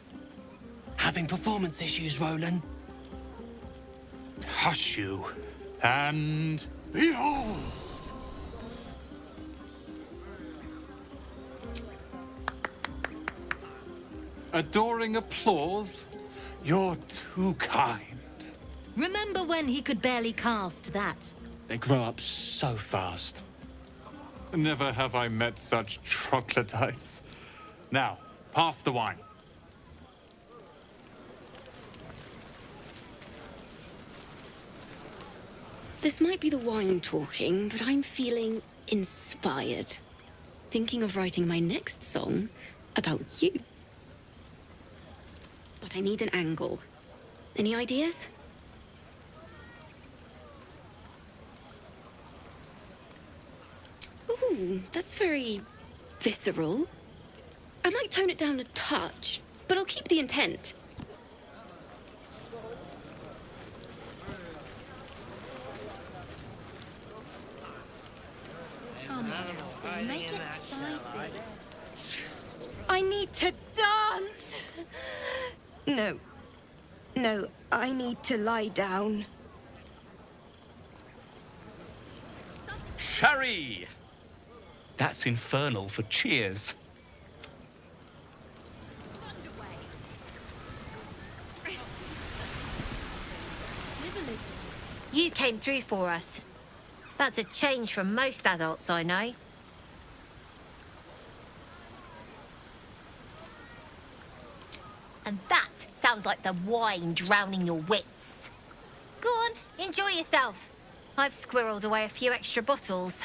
Having performance issues, Roland. Hush you, and behold! Adoring applause? You're too kind. Remember when he could barely cast that? They grow up so fast. Never have I met such troglodytes. Now, pass the wine. This might be the wine talking, but I'm feeling inspired. Thinking of writing my next song about you. But I need an angle. Any ideas? Ooh, Oh, that's very visceral. I might tone it down a touch, but I'll keep the intent. Come on, make it spicy. I need to dance! No. No, I need to lie down. Sherry! That's infernal for cheers. You came through for us. That's a change from most adults I know. And that sounds like the wine drowning your wits. Go on, enjoy yourself. I've squirreled away a few extra bottles.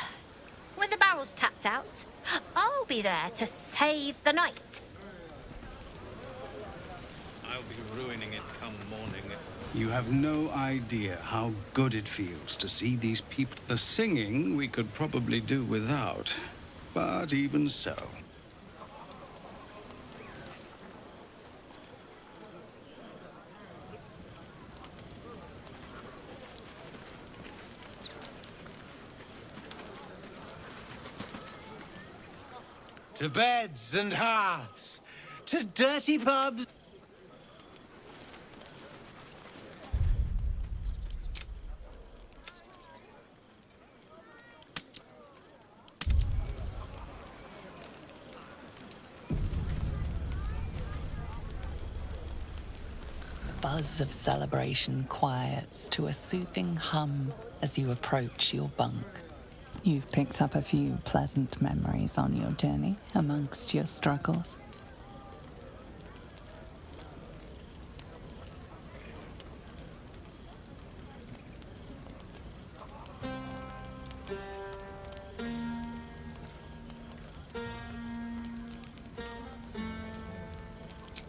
When the barrel's tapped out, I'll be there to save the night. I'll be ruining it come morning. You have no idea how good it feels to see these people. The singing we could probably do without, but even so. To beds and hearths, to dirty pubs. Buzz of celebration quiets to a soothing hum as you approach your bunk. You've picked up a few pleasant memories on your journey amongst your struggles.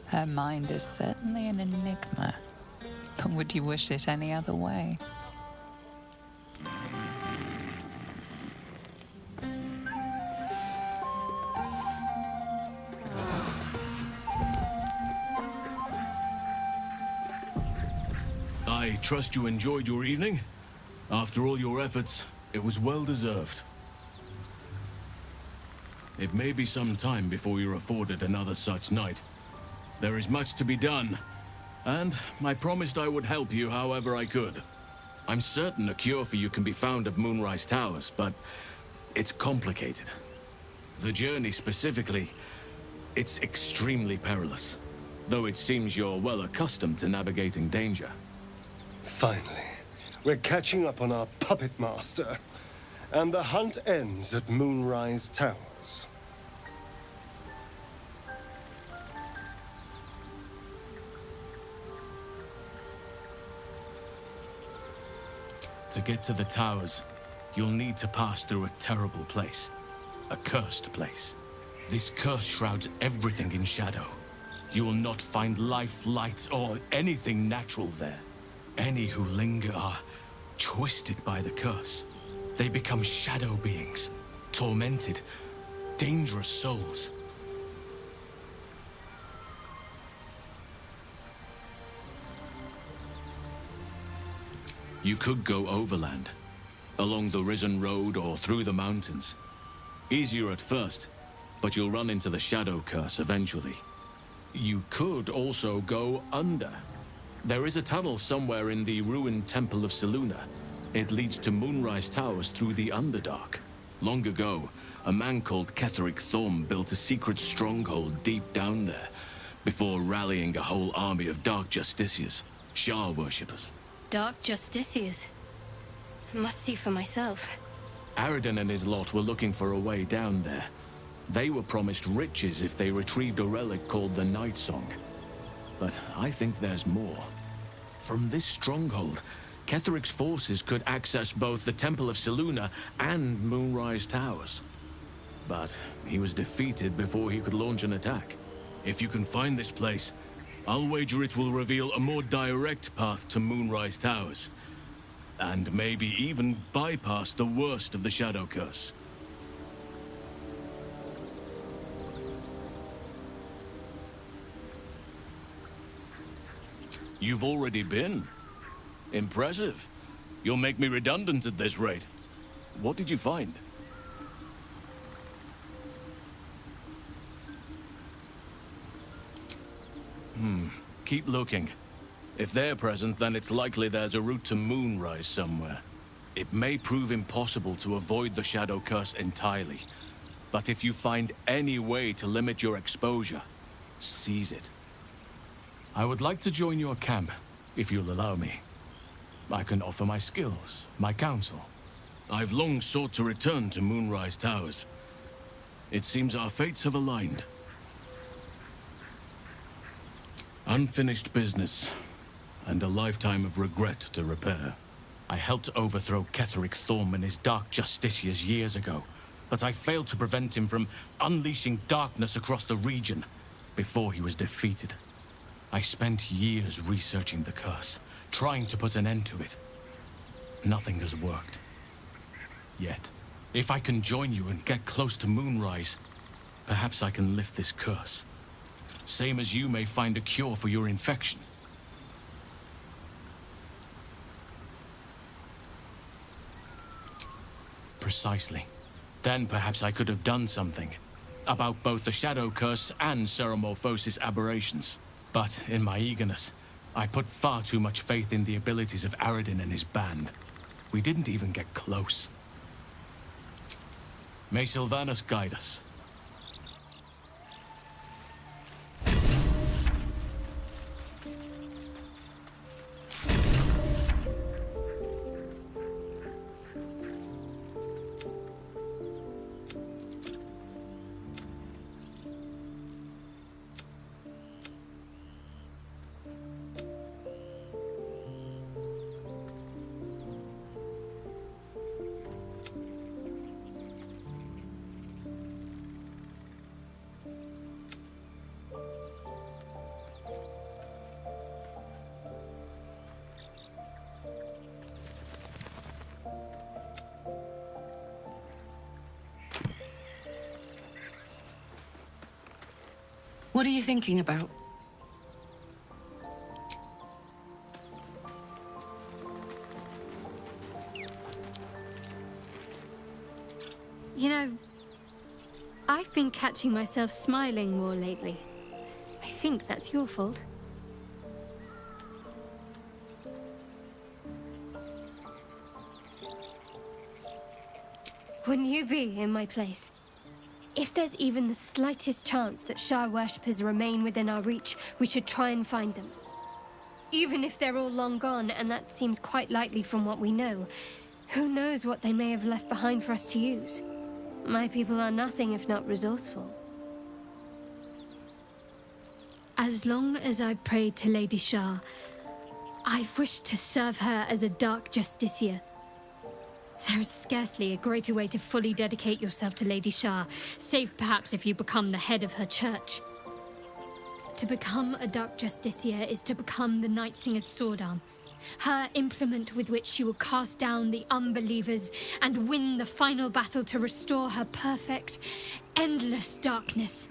Her mind is certainly an enigma, but would you wish it any other way? I trust you enjoyed your evening. After all your efforts, it was well deserved. It may be some time before you're afforded another such night. There is much to be done, and I promised I would help you however I could. I'm certain a cure for you can be found at Moonrise Towers, but it's complicated. The journey specifically, it's extremely perilous, though it seems you're well accustomed to navigating danger. Finally, we're catching up on our puppet master, and the hunt ends at Moonrise Towers. To get to the towers, you'll need to pass through a terrible place. A cursed place. This curse shrouds everything in shadow. You will not find life, light, or anything natural there. Any who linger are twisted by the curse. They become shadow beings, tormented, dangerous souls. You could go overland, along the Risen Road or through the mountains. Easier at first, but you'll run into the Shadow Curse eventually. You could also go under. There is a tunnel somewhere in the ruined Temple of Selûne. It leads to Moonrise Towers through the Underdark. Long ago, a man called Ketheric Thorm built a secret stronghold deep down there, before rallying a whole army of Dark Justiciars, Shah worshippers. Dark Justiciars. Must see for myself. Aradin and his lot were looking for a way down there. They were promised riches if they retrieved a relic called the Night Song. But I think there's more. From this stronghold, Ketheric's forces could access both the Temple of Selûne and Moonrise Towers. But he was defeated before he could launch an attack. If you can find this place, I'll wager it will reveal a more direct path to Moonrise Towers. And maybe even bypass the worst of the Shadow Curse. You've already been? Impressive. You'll make me redundant at this rate. What did you find? Keep looking. If they're present, then it's likely there's a route to Moonrise somewhere. It may prove impossible to avoid the Shadow Curse entirely, but if you find any way to limit your exposure, seize it. I would like to join your camp, if you'll allow me. I can offer my skills, my counsel. I've long sought to return to Moonrise Towers. It seems our fates have aligned. Unfinished business, and a lifetime of regret to repair. I helped overthrow Ketheric Thorm and his Dark Justiciars years ago, but I failed to prevent him from unleashing darkness across the region before he was defeated. I spent years researching the curse, trying to put an end to it. Nothing has worked. Yet, if I can join you and get close to Moonrise, perhaps I can lift this curse. Same as you may find a cure for your infection. Precisely. Then perhaps I could have done something about both the Shadow Curse and Ceremorphosis aberrations. But in my eagerness, I put far too much faith in the abilities of Aradin and his band. We didn't even get close. May Sylvanas guide us. What are you thinking about? You know, I've been catching myself smiling more lately. I think that's your fault. Wouldn't you be in my place? If there's even the slightest chance that Shah worshippers remain within our reach, we should try and find them. Even if they're all long gone, and that seems quite likely from what we know, who knows what they may have left behind for us to use? My people are nothing if not resourceful. As long as I've prayed to Lady Shah, I've wished to serve her as a Dark Justiciar. There is scarcely a greater way to fully dedicate yourself to Lady Shah, save perhaps if you become the head of her church. To become a Dark Justiciar is to become the Night Singer's sword arm, her implement with which she will cast down the unbelievers and win the final battle to restore her perfect, endless darkness.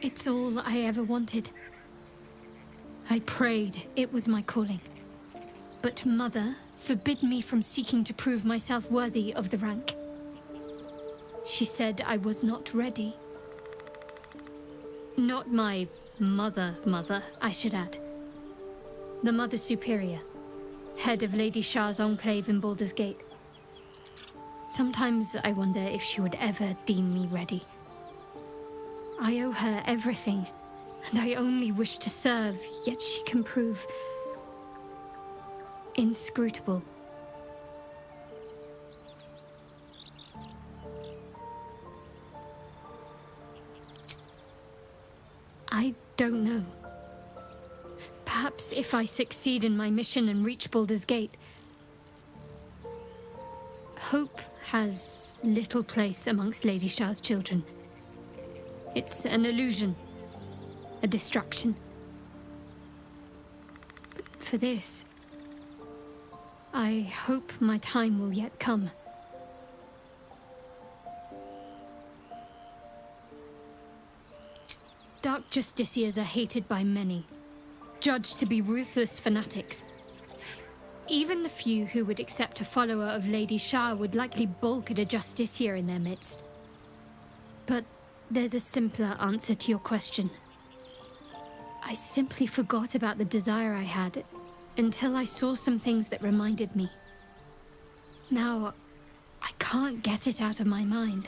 It's all I ever wanted. I prayed it was my calling. But Mother forbid me from seeking to prove myself worthy of the rank. She said I was not ready. Not my mother, I should add. The Mother Superior, head of Lady Shah's enclave in Baldur's Gate. Sometimes I wonder if she would ever deem me ready. I owe her everything, and I only wish to serve, yet she can prove inscrutable. I don't know. Perhaps if I succeed in my mission and reach Baldur's Gate. Hope has little place amongst Lady Shah's children. It's an illusion, a distraction. But for this, I hope my time will yet come. Dark Justiciars are hated by many. judged to be ruthless fanatics. Even the few who would accept a follower of Lady Shah would likely balk at a justiciar in their midst. But there's a simpler answer to your question. I simply forgot about the desire I had until I saw some things that reminded me. Now, I can't get it out of my mind.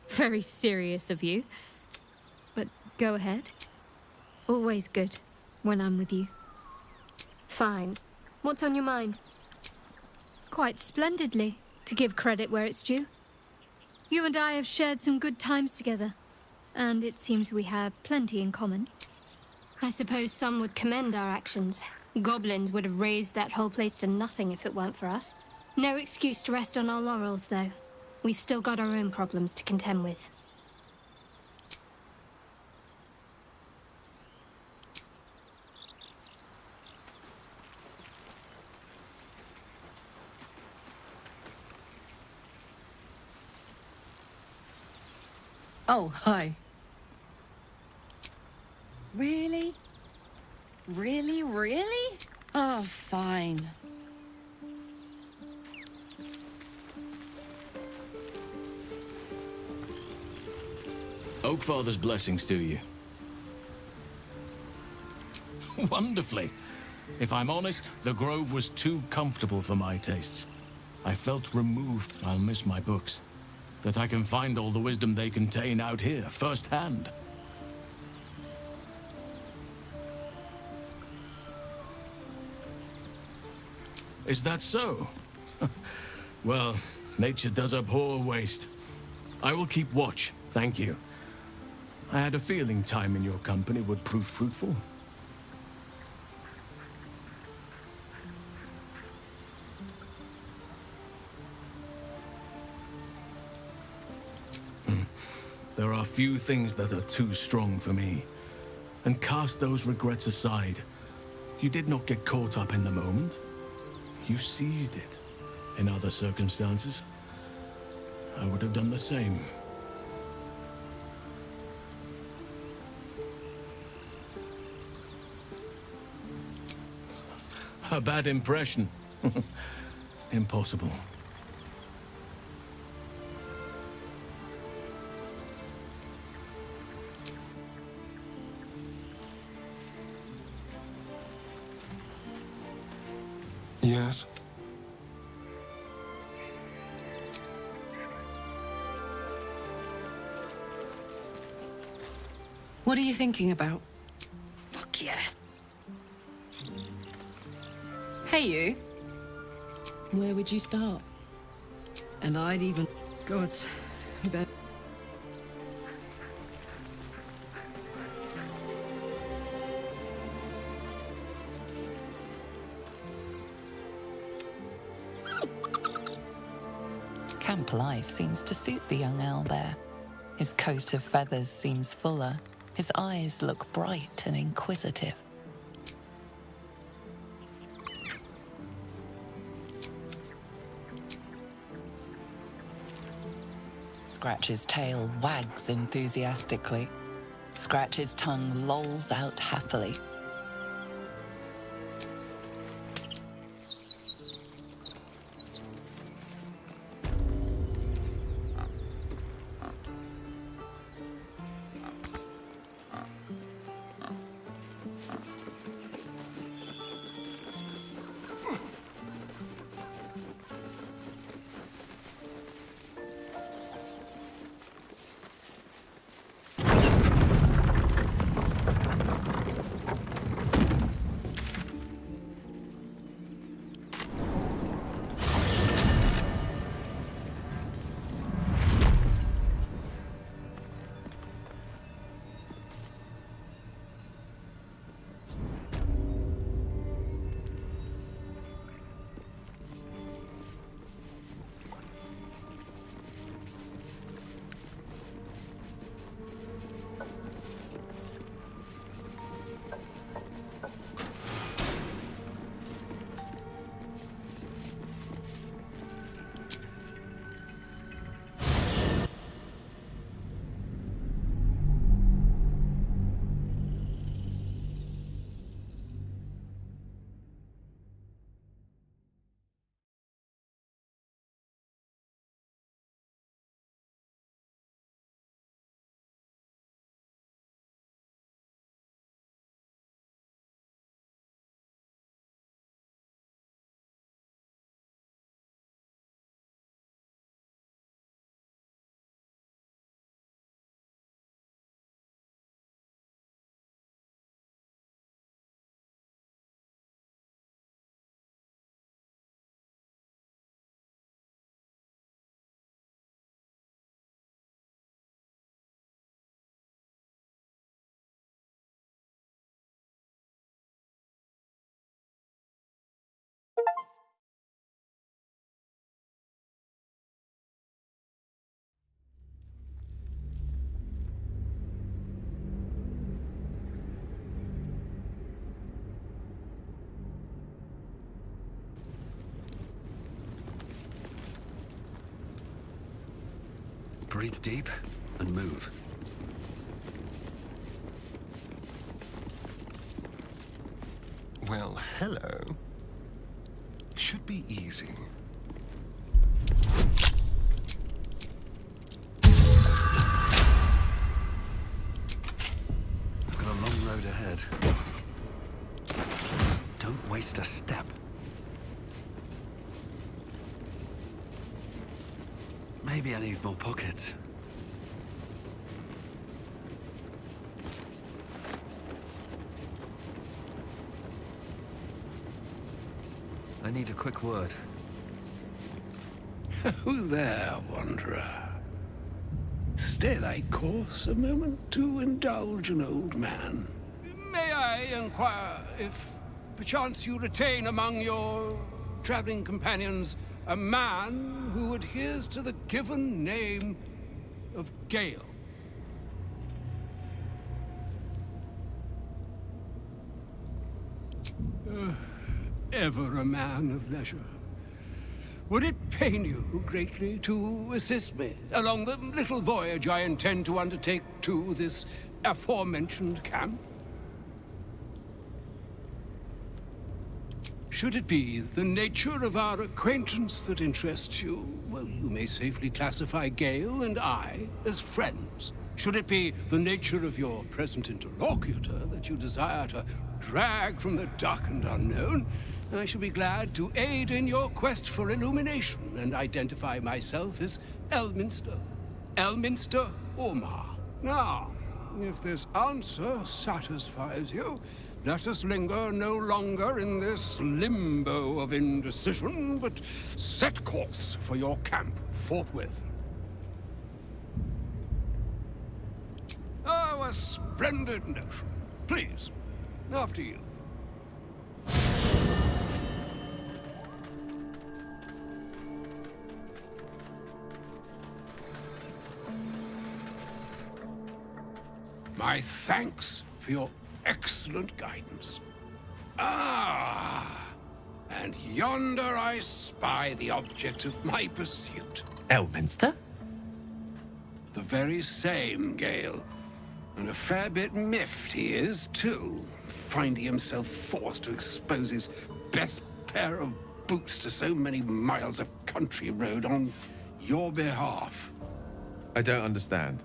Very serious of you. But go ahead. Always good when I'm with you. Fine. What's on your mind? Quite splendidly, to give credit where it's due. You and I have shared some good times together, and it seems we have plenty in common. I suppose some would commend our actions. Goblins would have razed that whole place to nothing if it weren't for us. No excuse to rest on our laurels, though. We've still got our own problems to contend with. Oh, hi. Really? Really, really? Oh, fine. Oakfather's blessings to you. Wonderfully. If I'm honest, the Grove was too comfortable for my tastes. I felt removed. I'll miss my books. That I can find all the wisdom they contain out here, firsthand. Is that so? Well, nature does abhor waste. I will keep watch, thank you. I had a feeling time in your company would prove fruitful. There are few things that are too strong for me. And cast those regrets aside. You did not get caught up in the moment. You seized it. In other circumstances, I would have done the same. A bad impression. Impossible. Yes? What are you thinking about? Fuck yes. Hey, you. Where would you start? And I'd even... God, I bet... Camp life seems to suit the young owlbear. His coat of feathers seems fuller. His eyes look bright and inquisitive. Scratch's tail wags enthusiastically. Scratch's tongue lolls out happily. Breathe deep and move. Well, hello. Should be easy. I've got a long road ahead. Don't waste a step. Maybe I need more pockets. I need a quick word. Who there, wanderer? Stay thy course a moment to indulge an old man. May I inquire if perchance you retain among your traveling companions a man who adheres to the given name of Gale? Ever a man of leisure. Would it pain you greatly to assist me along the little voyage I intend to undertake to this aforementioned camp? Should it be the nature of our acquaintance that interests you, well, you may safely classify Gale and I as friends. Should it be the nature of your present interlocutor that you desire to drag from the dark and unknown, I shall be glad to aid in your quest for illumination and identify myself as Elminster. Elminster Omar. Now, if this answer satisfies you, let us linger no longer in this limbo of indecision, but set course for your camp forthwith. Oh, a splendid notion. Please, after you. My thanks for your excellent guidance. Ah, and yonder I spy the object of my pursuit. Elminster? The very same, Gale. And a fair bit miffed he is, too, finding himself forced to expose his best pair of boots to so many miles of country road on your behalf. I don't understand.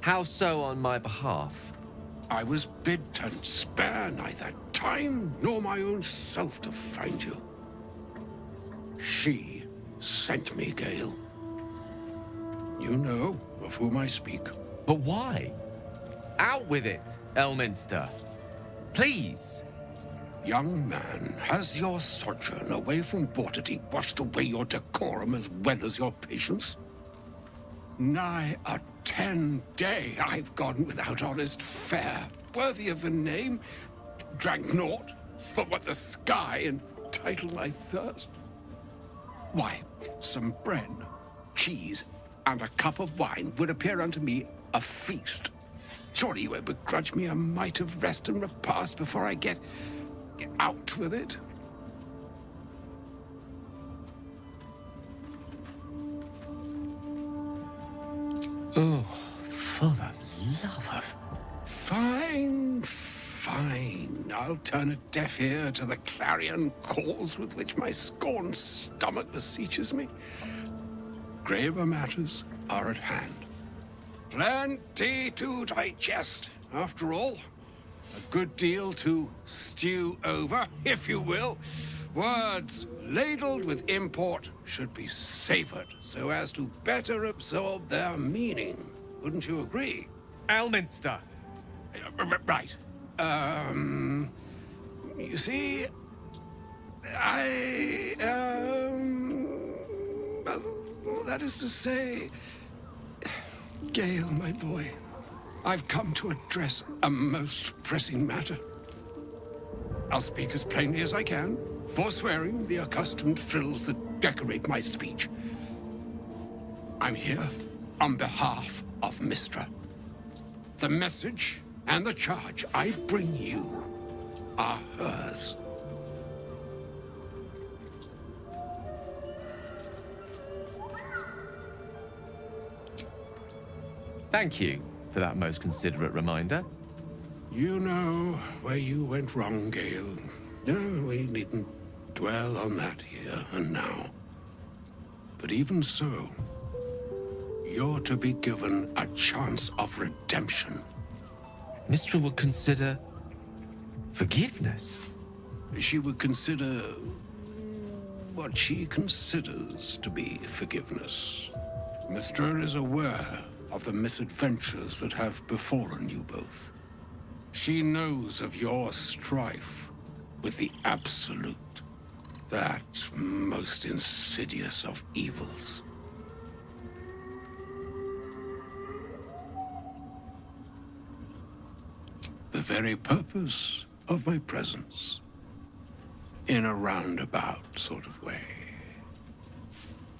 How so on my behalf? I was bid to spare neither time nor my own self to find you. She sent me, Gale. You know of whom I speak. But why? Out with it, Elminster. Please. Young man, has your sojourn away from Bortity washed away your decorum as well as your patience? Nigh a 10-day I've gone without honest fare, worthy of the name. Drank naught but what the sky entitled my thirst. Why, some bread, cheese, and a cup of wine would appear unto me a feast. Surely you would begrudge me a mite of rest and repast before I get out with it. Oh, for the love of... Fine, fine. I'll turn a deaf ear to the clarion calls with which my scorned stomach beseeches me. Graver matters are at hand. Plenty to digest, after all. A good deal to stew over, if you will. Words ladled with import should be savored so as to better absorb their meaning. Wouldn't you agree? Elminster! Right. You see, well, that is to say, Gale, my boy, I've come to address a most pressing matter. I'll speak as plainly as I can, forswearing the accustomed frills that decorate my speech. I'm here on behalf of Mistra. The message and the charge I bring you are hers. Thank you for that most considerate reminder. You know where you went wrong, Gale. No, we needn't dwell on that here and now. But even so, you're to be given a chance of redemption. Mystra would consider forgiveness. She would consider what she considers to be forgiveness. Mystra is aware of the misadventures that have befallen you both. She knows of your strife with the Absolute, that most insidious of evils. The very purpose of my presence, in a roundabout sort of way.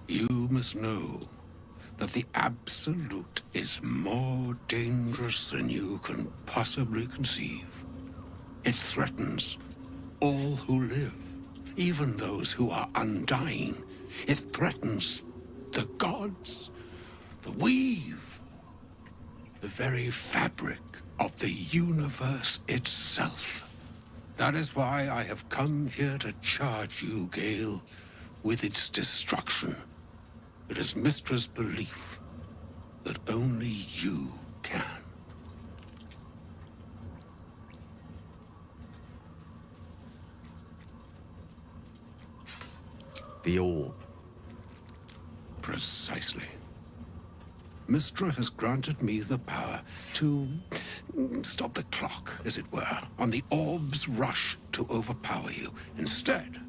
You must know that the Absolute is more dangerous than you can possibly conceive. It threatens all who live, even those who are undying. It threatens the gods, the weave, the very fabric of the universe itself. That is why I have come here to charge you, Gale, with its destruction. It is Mystra's belief that only you can. The orb. Precisely. Mystra has granted me the power to stop the clock, as it were, on the orb's rush to overpower you. Instead,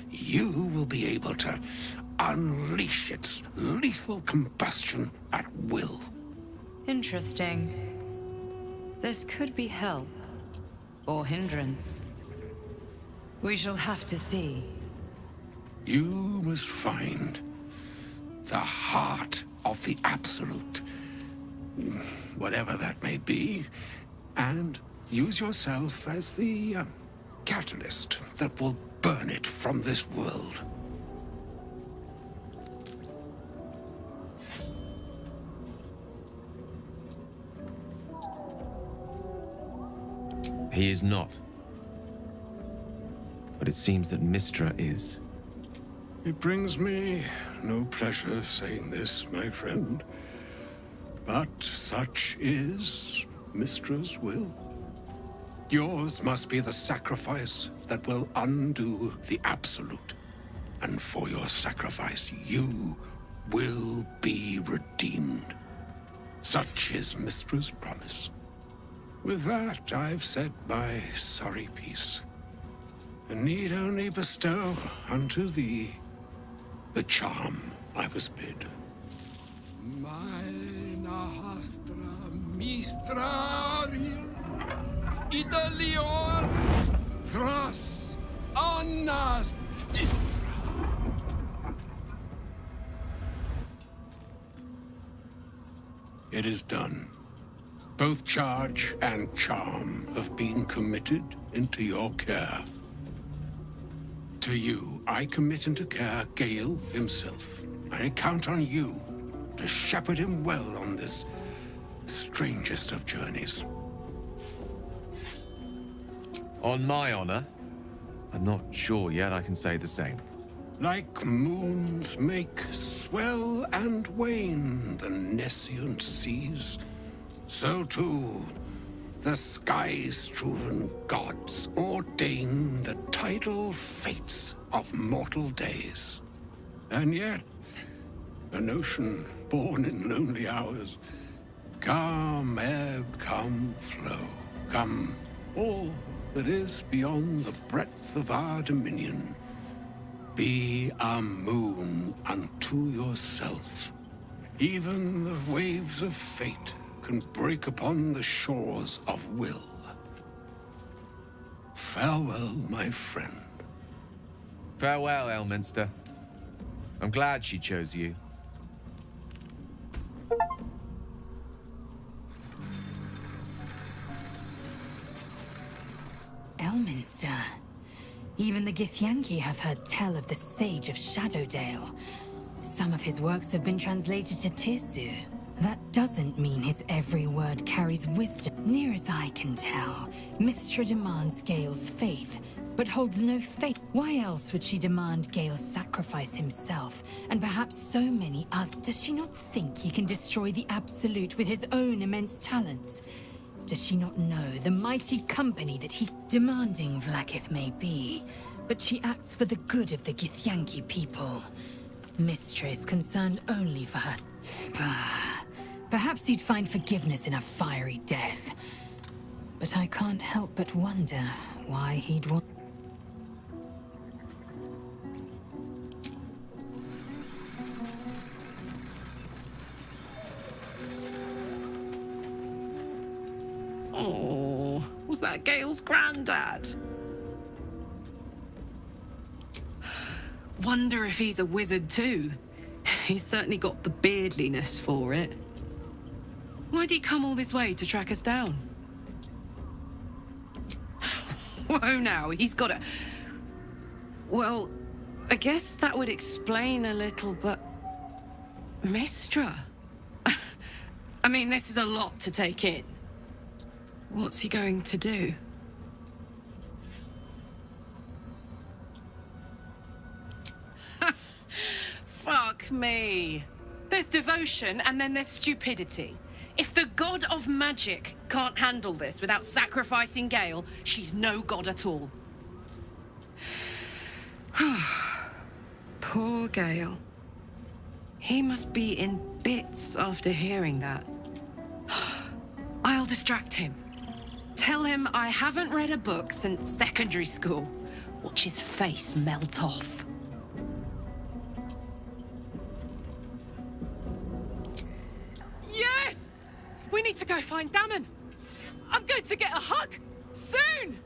you will be able to unleash its lethal combustion at will. Interesting. This could be help. Or hindrance. We shall have to see. You must find the heart of the Absolute, whatever that may be, and use yourself as the catalyst that will burn it from this world. He is not. But it seems that Mystra is. It brings me no pleasure saying this, my friend, but such is Mystra's will. Yours must be the sacrifice that will undo the Absolute, and for your sacrifice you will be redeemed. Such is Mystra's promise. With that, I've said my sorry piece, and need only bestow unto thee the charm I was bid. Meine Hastra Mistraril Idalion Thras Annas It is done. Both charge and charm have been committed into your care. To you, I commit into care Gale himself. I count on you to shepherd him well on this strangest of journeys. On my honor, I'm not sure yet I can say the same. Like moons make swell and wane the nescient seas, so too the sky-strewn gods ordain the tidal fates of mortal days. And yet, an ocean born in lonely hours, come ebb, come flow, come all that is beyond the breadth of our dominion. Be a moon unto yourself. Even the waves of fate can break upon the shores of will. Farewell, my friend. Farewell, Elminster. I'm glad she chose you. Elminster. Even the Githyanki have heard tell of the Sage of Shadowdale. Some of his works have been translated to Tirsu. That doesn't mean his every word carries wisdom. Near as I can tell, Mystra demands Gale's faith, but holds no faith. Why else would she demand Gale sacrifice himself, and perhaps so many others? Does she not think he can destroy the Absolute with his own immense talents? Does she not know the mighty company that he... Demanding Vlaakith may be, but she acts for the good of the Githyanki people. Mystra is concerned only for her... Perhaps he'd find forgiveness in a fiery death. But I can't help but wonder why he'd want... Oh, was that Gale's granddad? Wonder if he's a wizard too. He's certainly got the beardliness for it. Why'd he come all this way to track us down? Whoa now, he's got a... Well, I guess that would explain a little, but... Mystra? I mean, this is a lot to take in. What's he going to do? Fuck me. There's devotion and then there's stupidity. If the god of magic can't handle this without sacrificing Gale, she's no god at all. Poor Gale. He must be in bits after hearing that. I'll distract him. Tell him I haven't read a book since secondary school. Watch his face melt off. Yes! We need to go find Damon. I'm going to get a hug soon!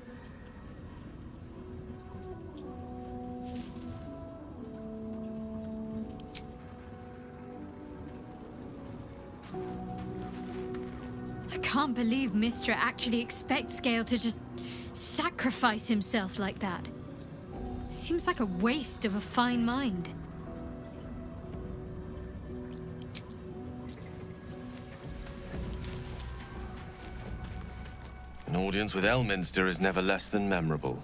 I can't believe Mystra actually expects Gale to just sacrifice himself like that. Seems like a waste of a fine mind. An audience with Elminster is never less than memorable.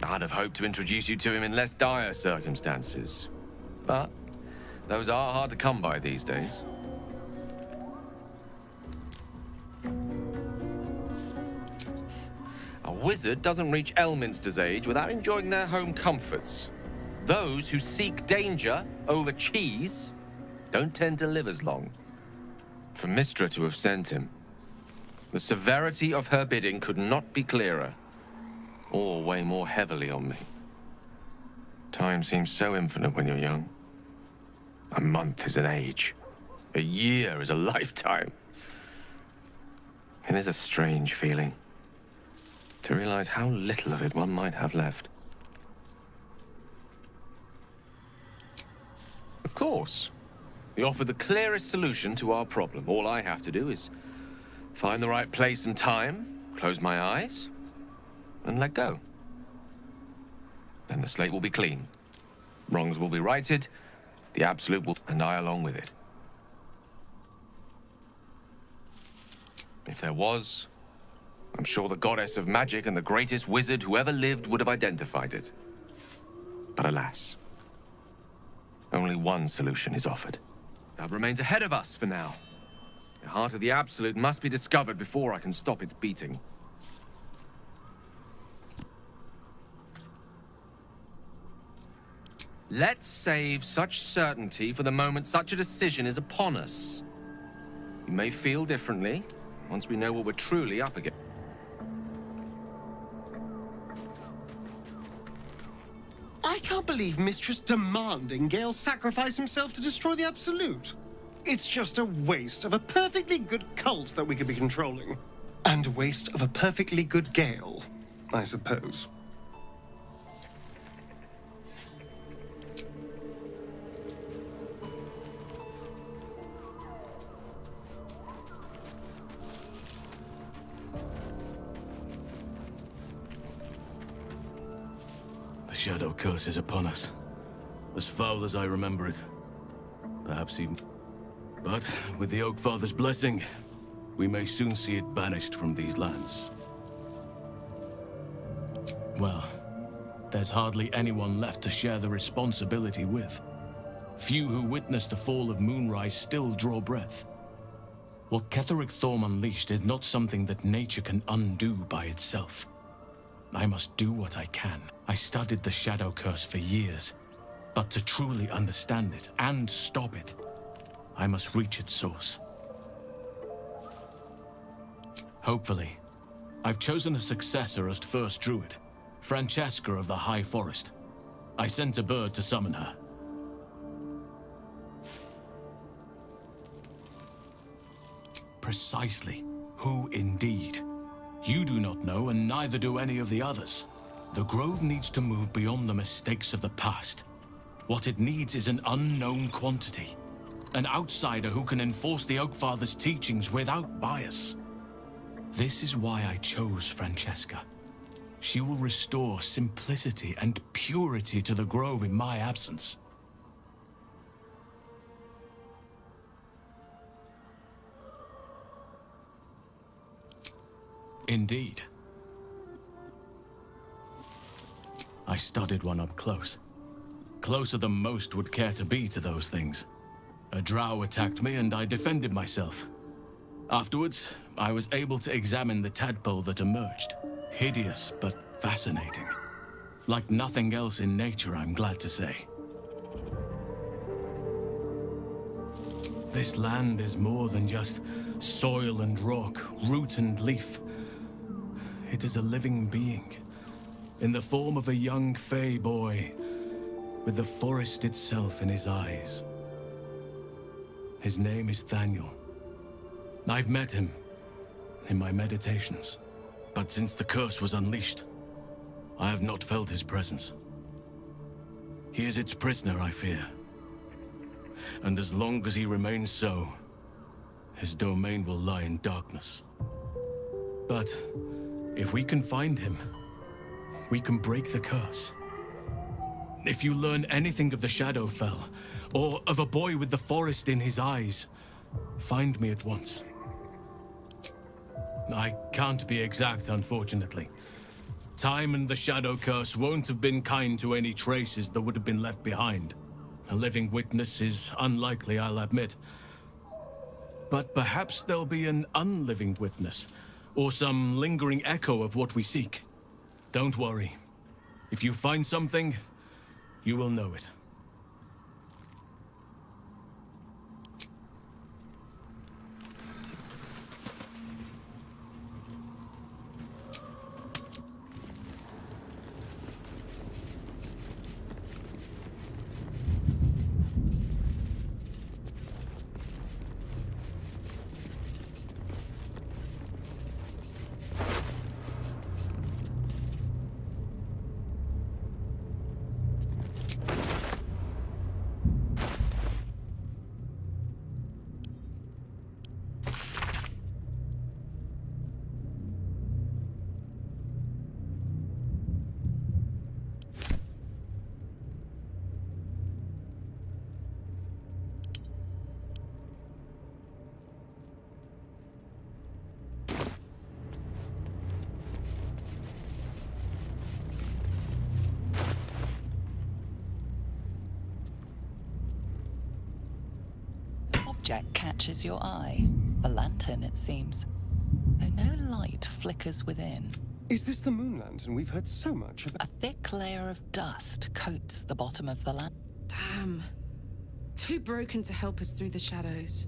I'd have hoped to introduce you to him in less dire circumstances. But those are hard to come by these days. A wizard doesn't reach Elminster's age without enjoying their home comforts. Those who seek danger over cheese don't tend to live as long. For Mystra to have sent him, the severity of her bidding could not be clearer, or weigh more heavily on me. Time seems so infinite when you're young. A month is an age. A year is a lifetime. It is a strange feeling to realize how little of it one might have left. Of course, we offer the clearest solution to our problem. All I have to do is find the right place and time, close my eyes, and let go. Then the slate will be clean. Wrongs will be righted, the Absolute will, and I along with it. If there was, I'm sure the goddess of magic and the greatest wizard who ever lived would have identified it. But alas, only one solution is offered. That remains ahead of us for now. The heart of the Absolute must be discovered before I can stop its beating. Let's save such certainty for the moment such a decision is upon us. We may feel differently once we know what we're truly up against. I can't believe Mistress demanding Gale sacrifice himself to destroy the Absolute. It's just a waste of a perfectly good cult that we could be controlling. And a waste of a perfectly good Gale, I suppose. The Shadow Curse is upon us. As foul as I remember it. Perhaps even... But with the Oakfather's blessing, we may soon see it banished from these lands. Well, there's hardly anyone left to share the responsibility with. Few who witnessed the fall of Moonrise still draw breath. What Ketheric Thorm unleashed is not something that nature can undo by itself. I must do what I can. I studied the Shadow Curse for years, but to truly understand it and stop it, I must reach its source. Hopefully, I've chosen a successor as First Druid, Francesca of the High Forest. I sent a bird to summon her. Precisely. Who indeed? You do not know, and neither do any of the others. The Grove needs to move beyond the mistakes of the past. What it needs is an unknown quantity. An outsider who can enforce the Oakfather's teachings without bias. This is why I chose Francesca. She will restore simplicity and purity to the Grove in my absence. Indeed. I studied one up close. Closer than most would care to be to those things. A drow attacked me and I defended myself. Afterwards, I was able to examine the tadpole that emerged. Hideous, but fascinating. Like nothing else in nature, I'm glad to say. This land is more than just soil and rock, root and leaf. It is a living being, in the form of a young Fey boy, with the forest itself in his eyes. His name is Thaniel. I've met him in my meditations, but since the curse was unleashed, I have not felt his presence. He is its prisoner, I fear. And as long as he remains so, his domain will lie in darkness. But if we can find him, we can break the curse. If you learn anything of the Shadowfell, or of a boy with the forest in his eyes, find me at once. I can't be exact, unfortunately. Time and the Shadow Curse won't have been kind to any traces that would have been left behind. A living witness is unlikely, I'll admit. But perhaps there'll be an unliving witness, or some lingering echo of what we seek. Don't worry. If you find something, you will know it. Object catches your eye. A lantern, it seems. Though no light flickers within. Is this the moon lantern we've heard so much about? A thick layer of dust coats the bottom of the lantern. Damn. Too broken to help us through the shadows.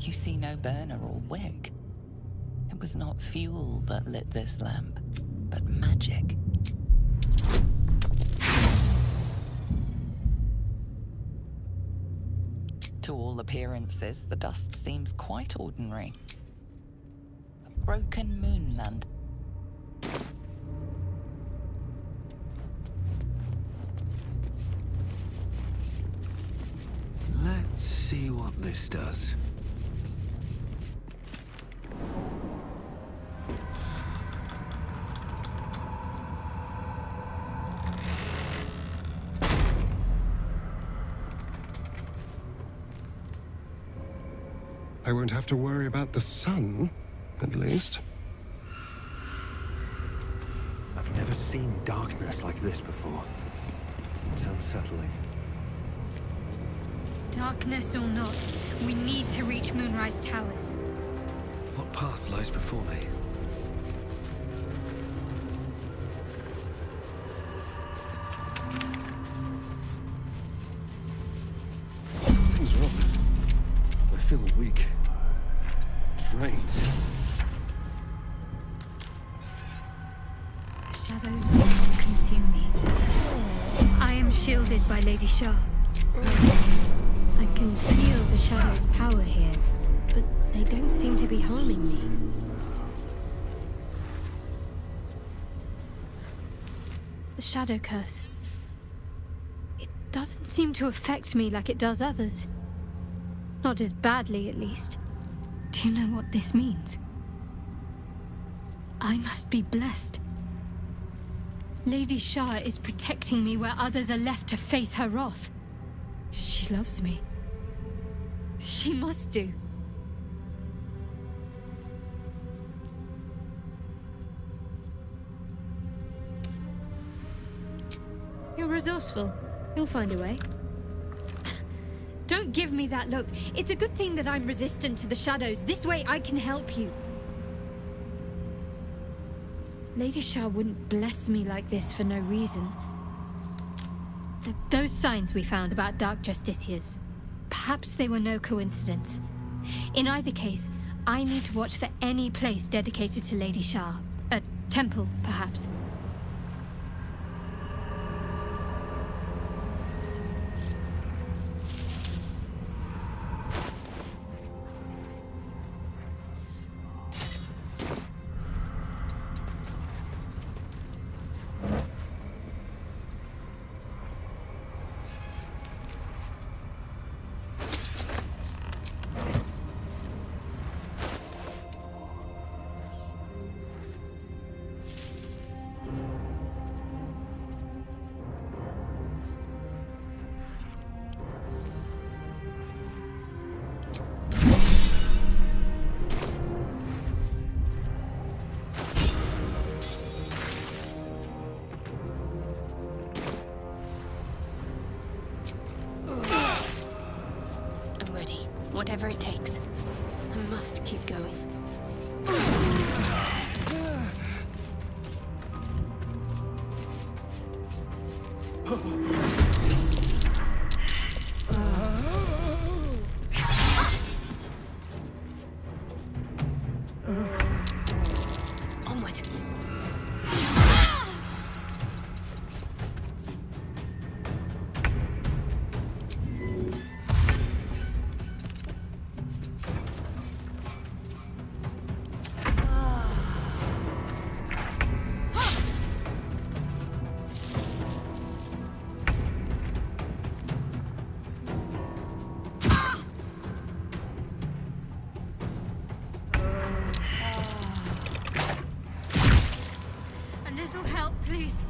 You see no burner or wick. It was not fuel that lit this lamp, but magic. To all appearances, the dust seems quite ordinary. A broken moon lantern. Let's see what this does. I won't have to worry about the sun, at least. I've never seen darkness like this before. It's unsettling. Darkness or not, we need to reach Moonrise Towers. What path lies before me? Something's wrong. I feel weak. Drained. Shadows will not consume me. I am shielded by Lady Shah. I can feel the shadows' power here, but they don't seem to be harming me. The shadow curse. It doesn't seem to affect me like it does others. Not as badly, at least. Do you know what this means? I must be blessed. Lady Shah is protecting me where others are left to face her wrath. She loves me. She must do. You're resourceful. You'll find a way. Don't give me that look. It's a good thing that I'm resistant to the shadows. This way I can help you. Lady Shah wouldn't bless me like this for no reason. Those signs we found about Dark Justiciars, perhaps they were no coincidence. In either case, I need to watch for any place dedicated to Lady Shah. A temple, perhaps. Whatever it takes. I must keep going. Onward. Help, please.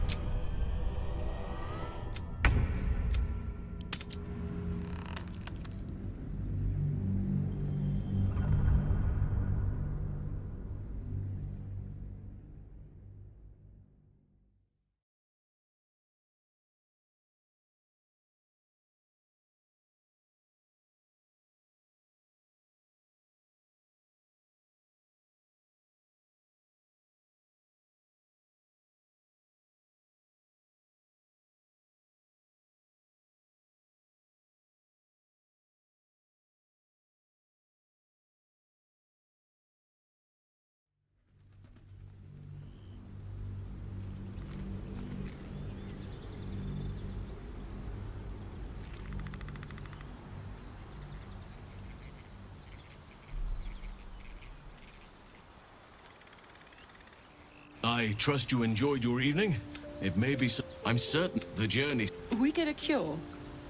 I trust you enjoyed your evening. It may be so. I'm certain the journey... We get a cure,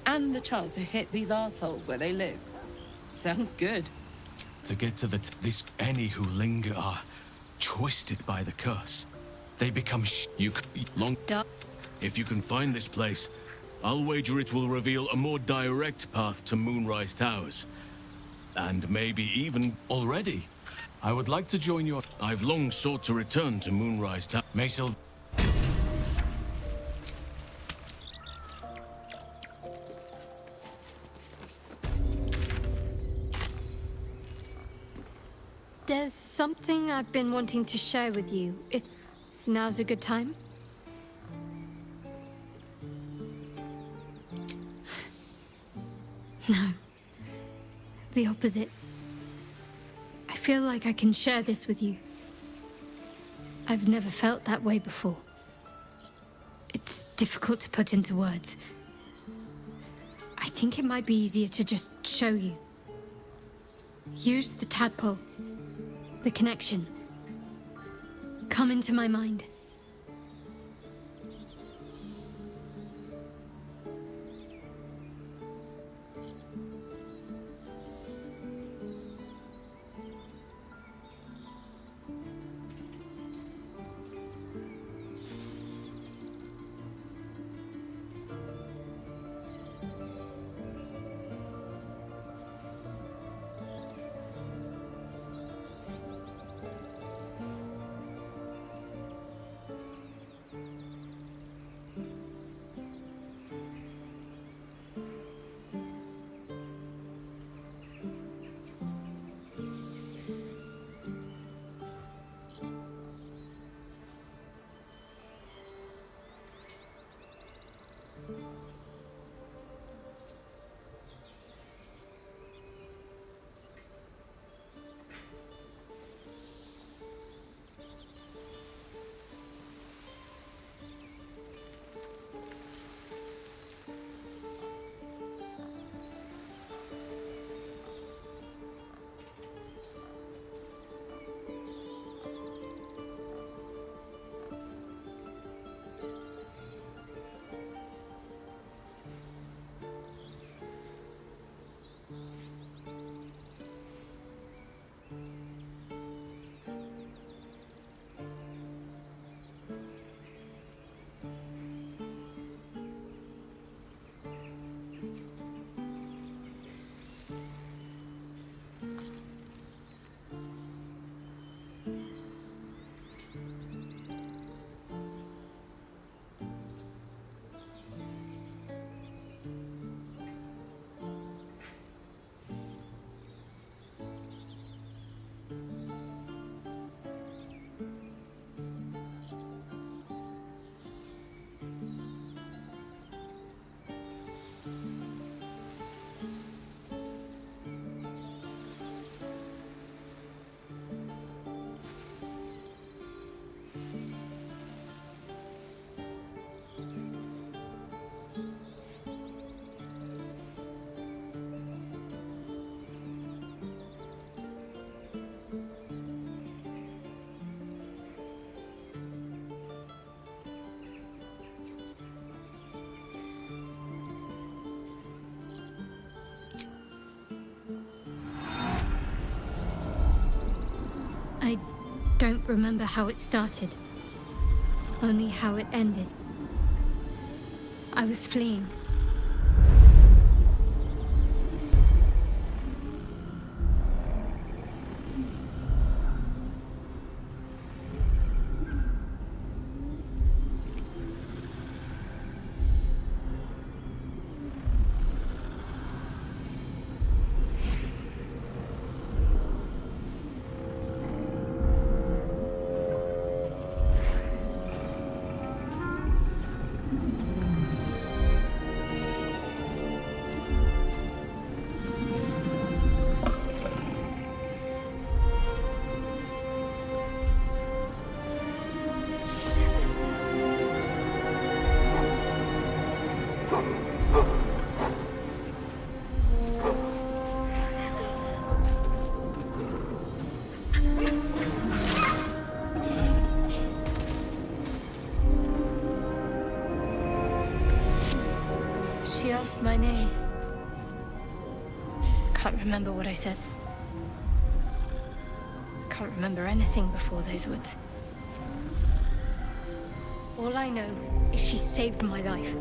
and the chance to hit these arseholes where they live. Sounds good. To get to this, any who linger are twisted by the curse. They become long... If you can find this place, I'll wager it will reveal a more direct path to Moonrise Towers. And maybe even already. I would like to join your... I've long sought to return to Moonrise Town. Maysel... There's something I've been wanting to share with you, if now's a good time. No. The opposite. I feel like I can share this with you. I've never felt that way before. It's difficult to put into words. I think it might be easier to just show you. Use the tadpole. The connection. Come into my mind. I don't remember how it started, only how it ended. I was fleeing. She asked my name. Can't remember what I said. Can't remember anything before those words. All I know is she saved my life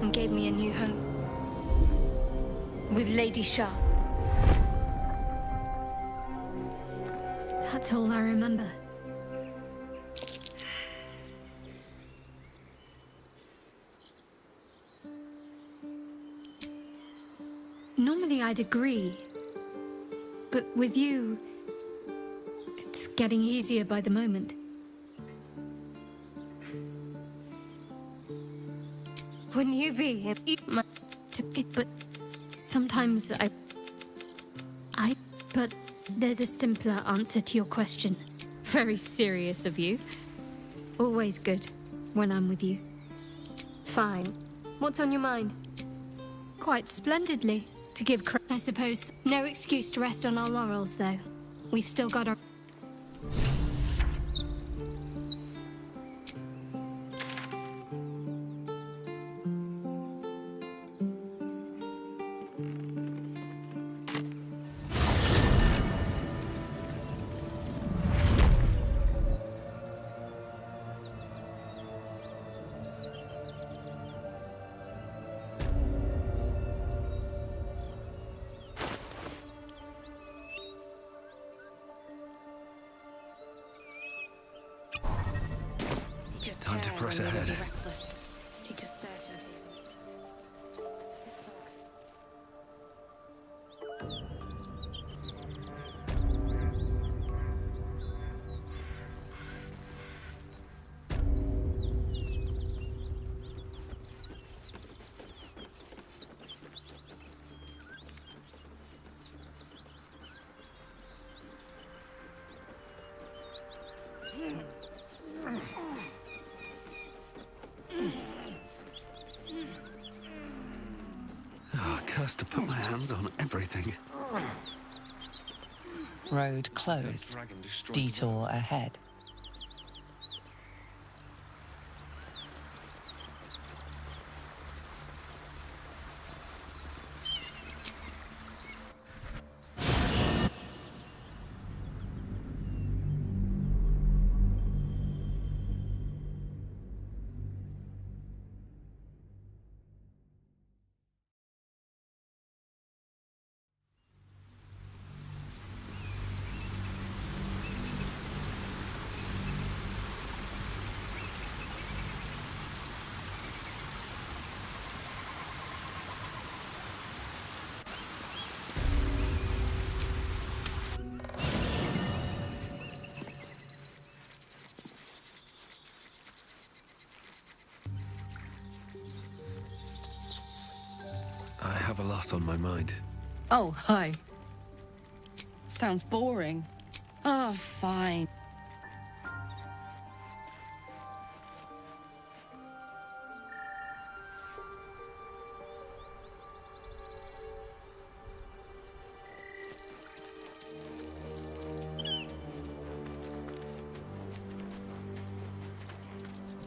and gave me a new home with Lady Shah. That's all I remember. Normally I'd agree, but with you, it's getting easier by the moment. Wouldn't you be if you but sometimes but there's a simpler answer to your question. Very serious of you. Always good when I'm with you. Fine. What's on your mind? Quite splendidly, to give credit. I suppose no excuse to rest on our laurels, though. We've still got our... Time to press ahead. Cursed to put my hands on everything. Road closed. Detour ahead. I have a lot on my mind. Oh, hi. Sounds boring. Oh, fine.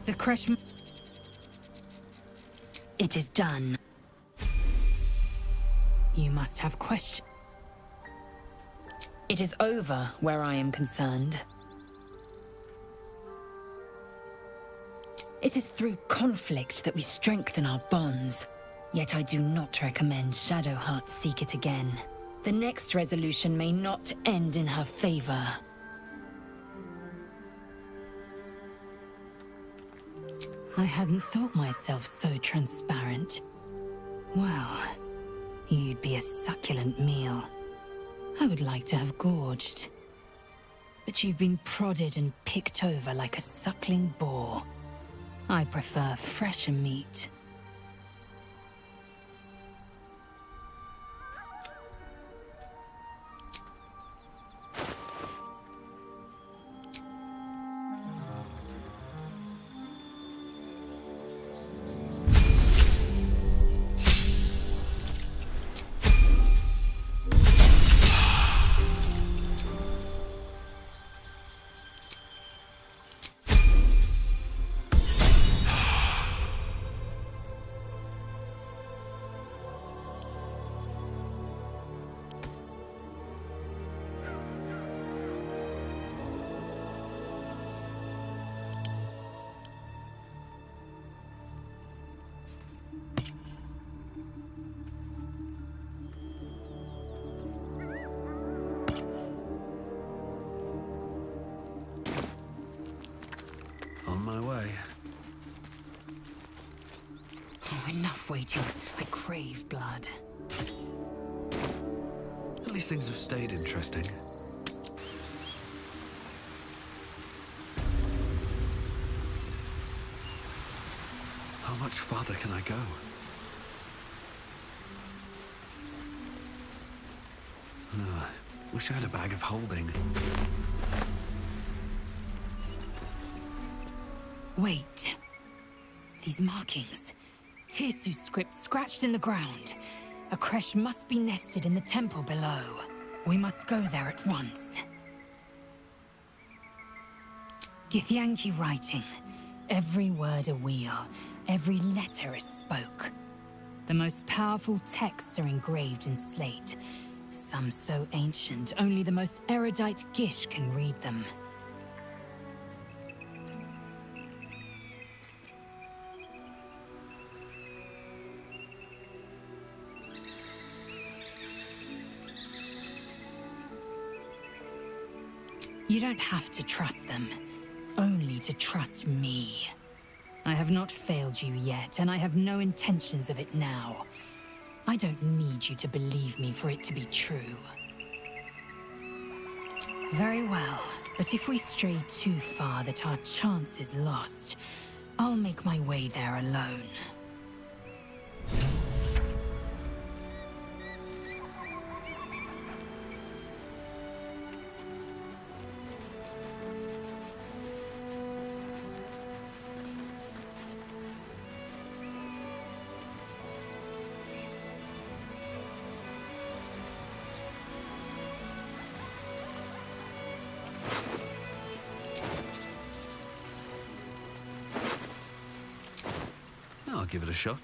The crush... It is done. You must have questions. It is over where I am concerned. It is through conflict that we strengthen our bonds. Yet I do not recommend Shadowheart seek it again. The next resolution may not end in her favor. I hadn't thought myself so transparent. Well, you'd be a succulent meal. I would like to have gorged. But you've been prodded and picked over like a suckling boar. I prefer fresher meat. my way. Oh, enough waiting. I crave blood. At least things have stayed interesting. How much farther can I go? Wish I had a bag of holding. Wait. These markings. Tirsu's script scratched in the ground. A creche must be nested in the temple below. We must go there at once. Githyanki writing. Every word a wheel, every letter is spoke. The most powerful texts are engraved in slate. Some so ancient, only the most erudite Gish can read them. You don't have to trust them, only to trust me. I have not failed you yet, and I have no intentions of it now. I don't need you to believe me for it to be true. Very well, but if we stray too far that our chance is lost, I'll make my way there alone. I'll give it a shot.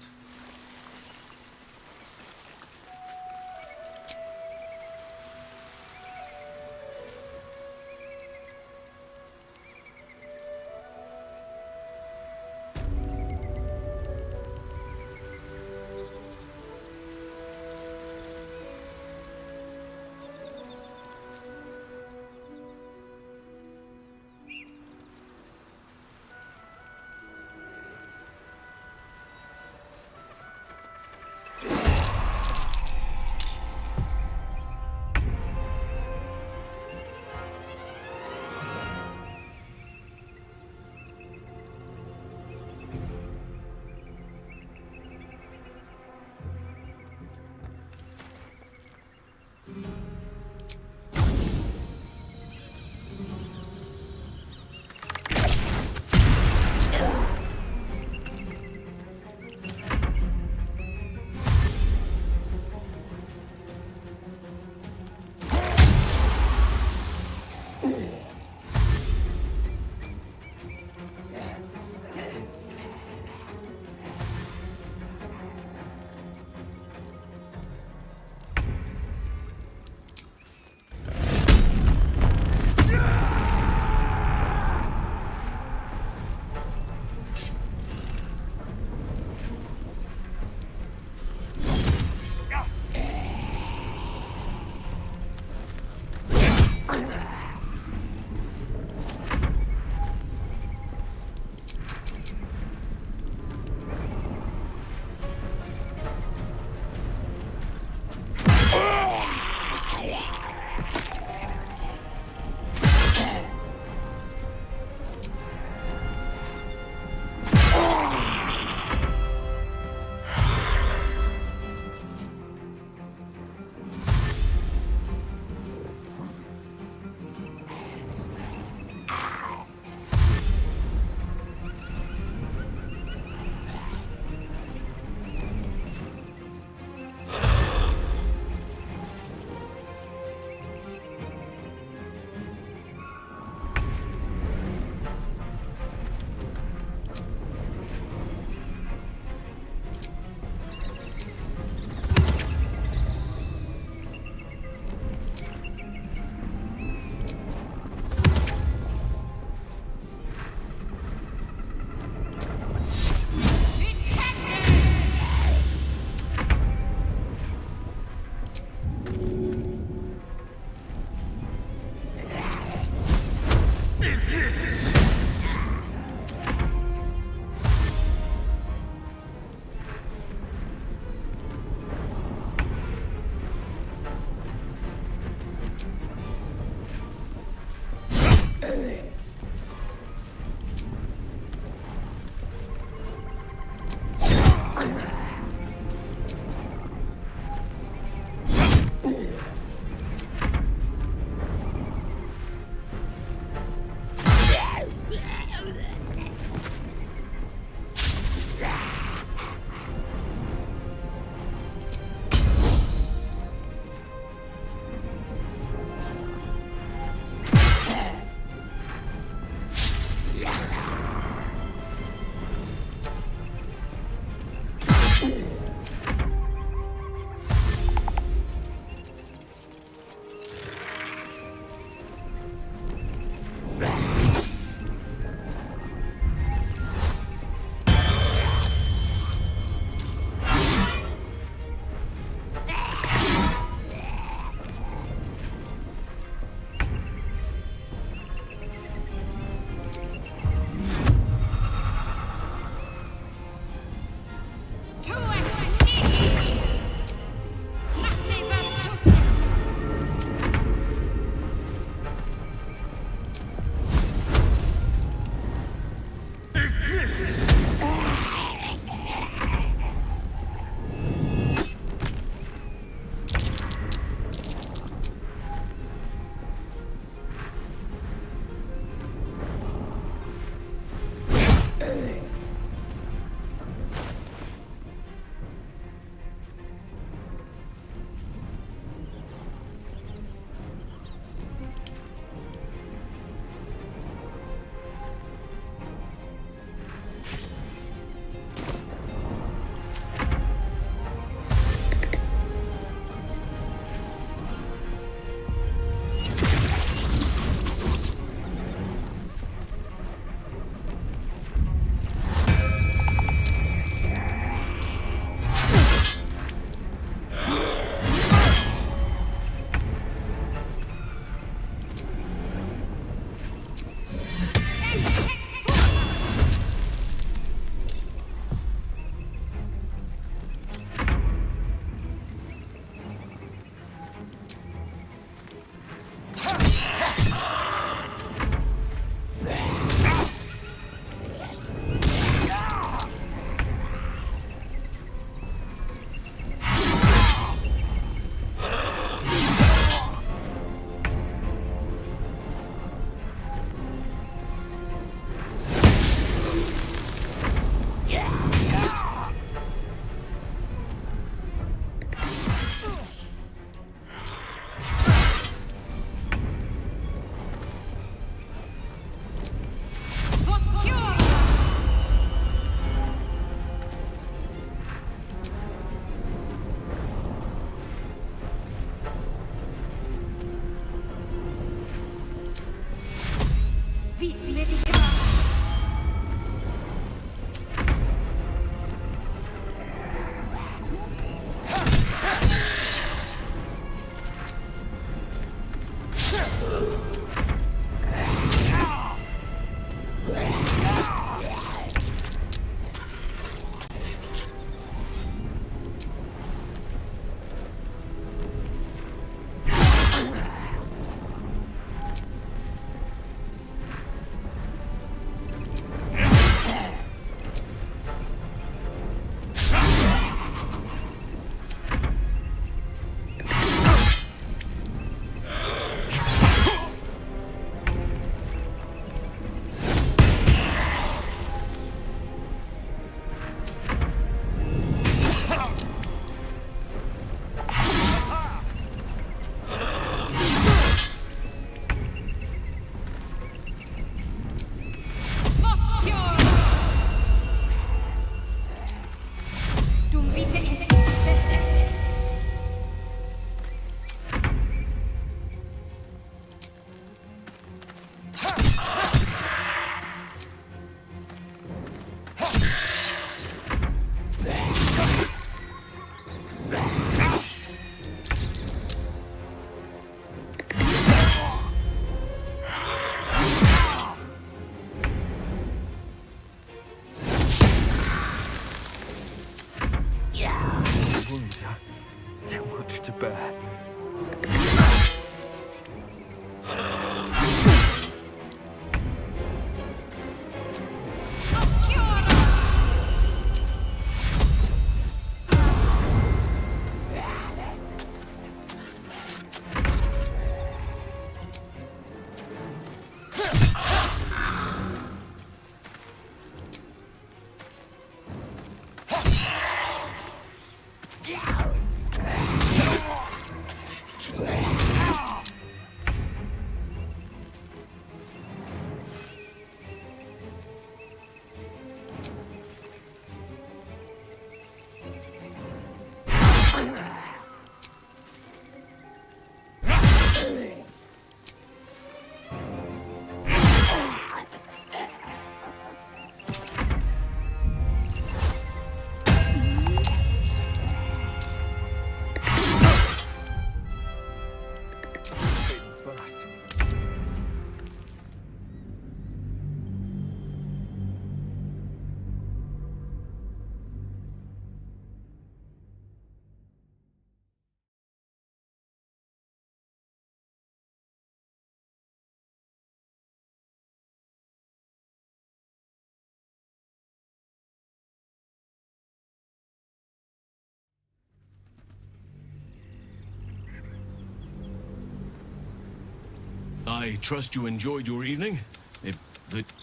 I trust you enjoyed your evening.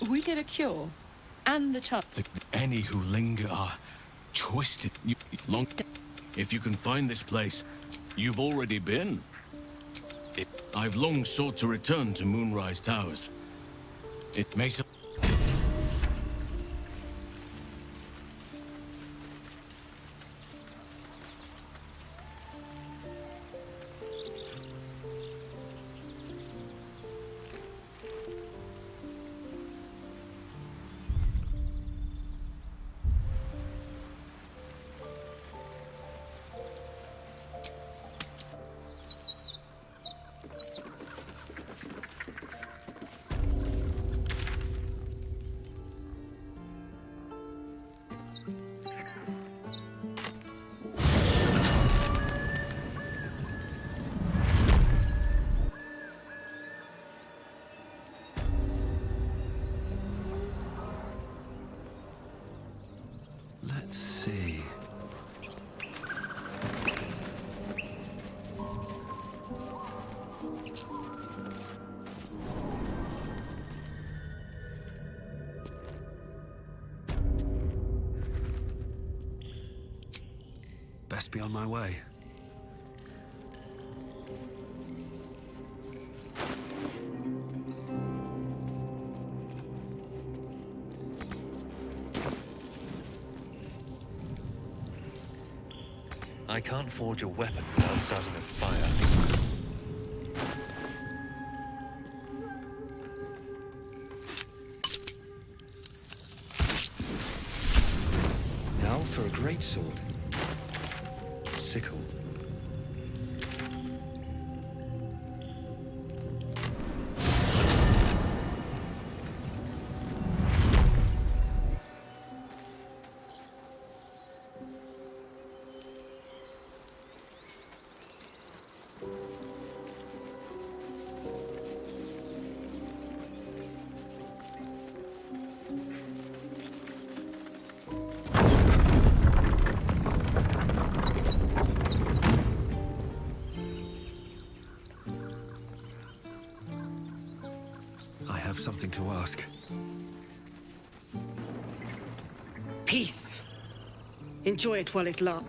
We get a cure, and the chance. Any who linger are twisted. If you can find this place, you've already been. I've long sought to return to Moonrise Towers. It makes Let's see. Best be on my way. I can't forge a weapon without starting a fire. greatsword. Sickle. I have something to ask. Peace. Enjoy it while it lasts.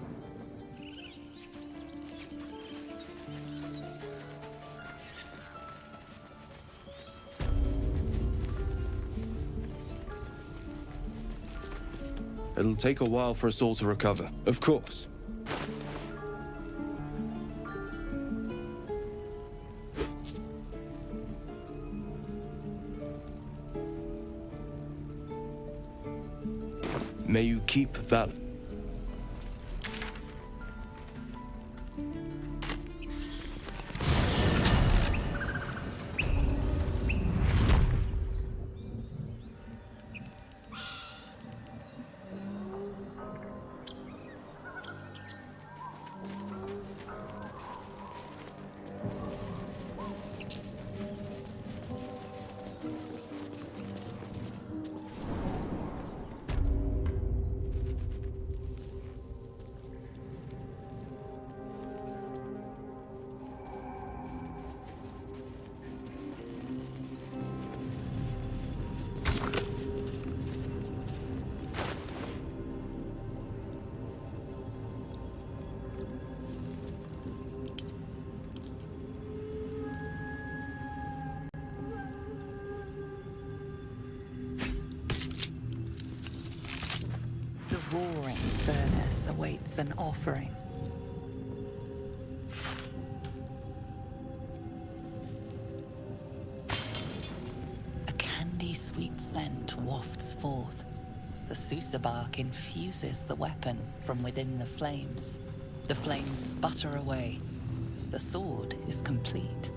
It'll take a while for us all to recover, of course. May you keep balance. The roaring furnace awaits an offering. A candy-sweet scent wafts forth. The Susa bark infuses the weapon from within the flames. The flames sputter away. The sword is complete.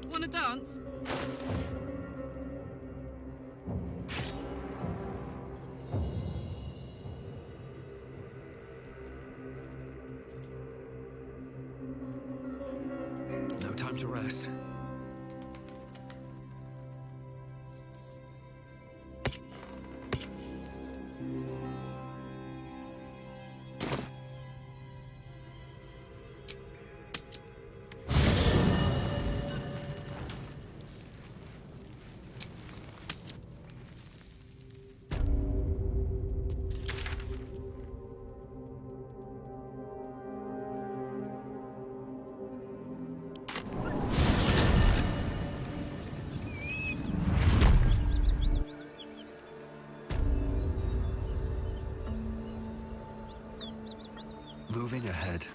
Wanna dance? No time to rest. Moving ahead.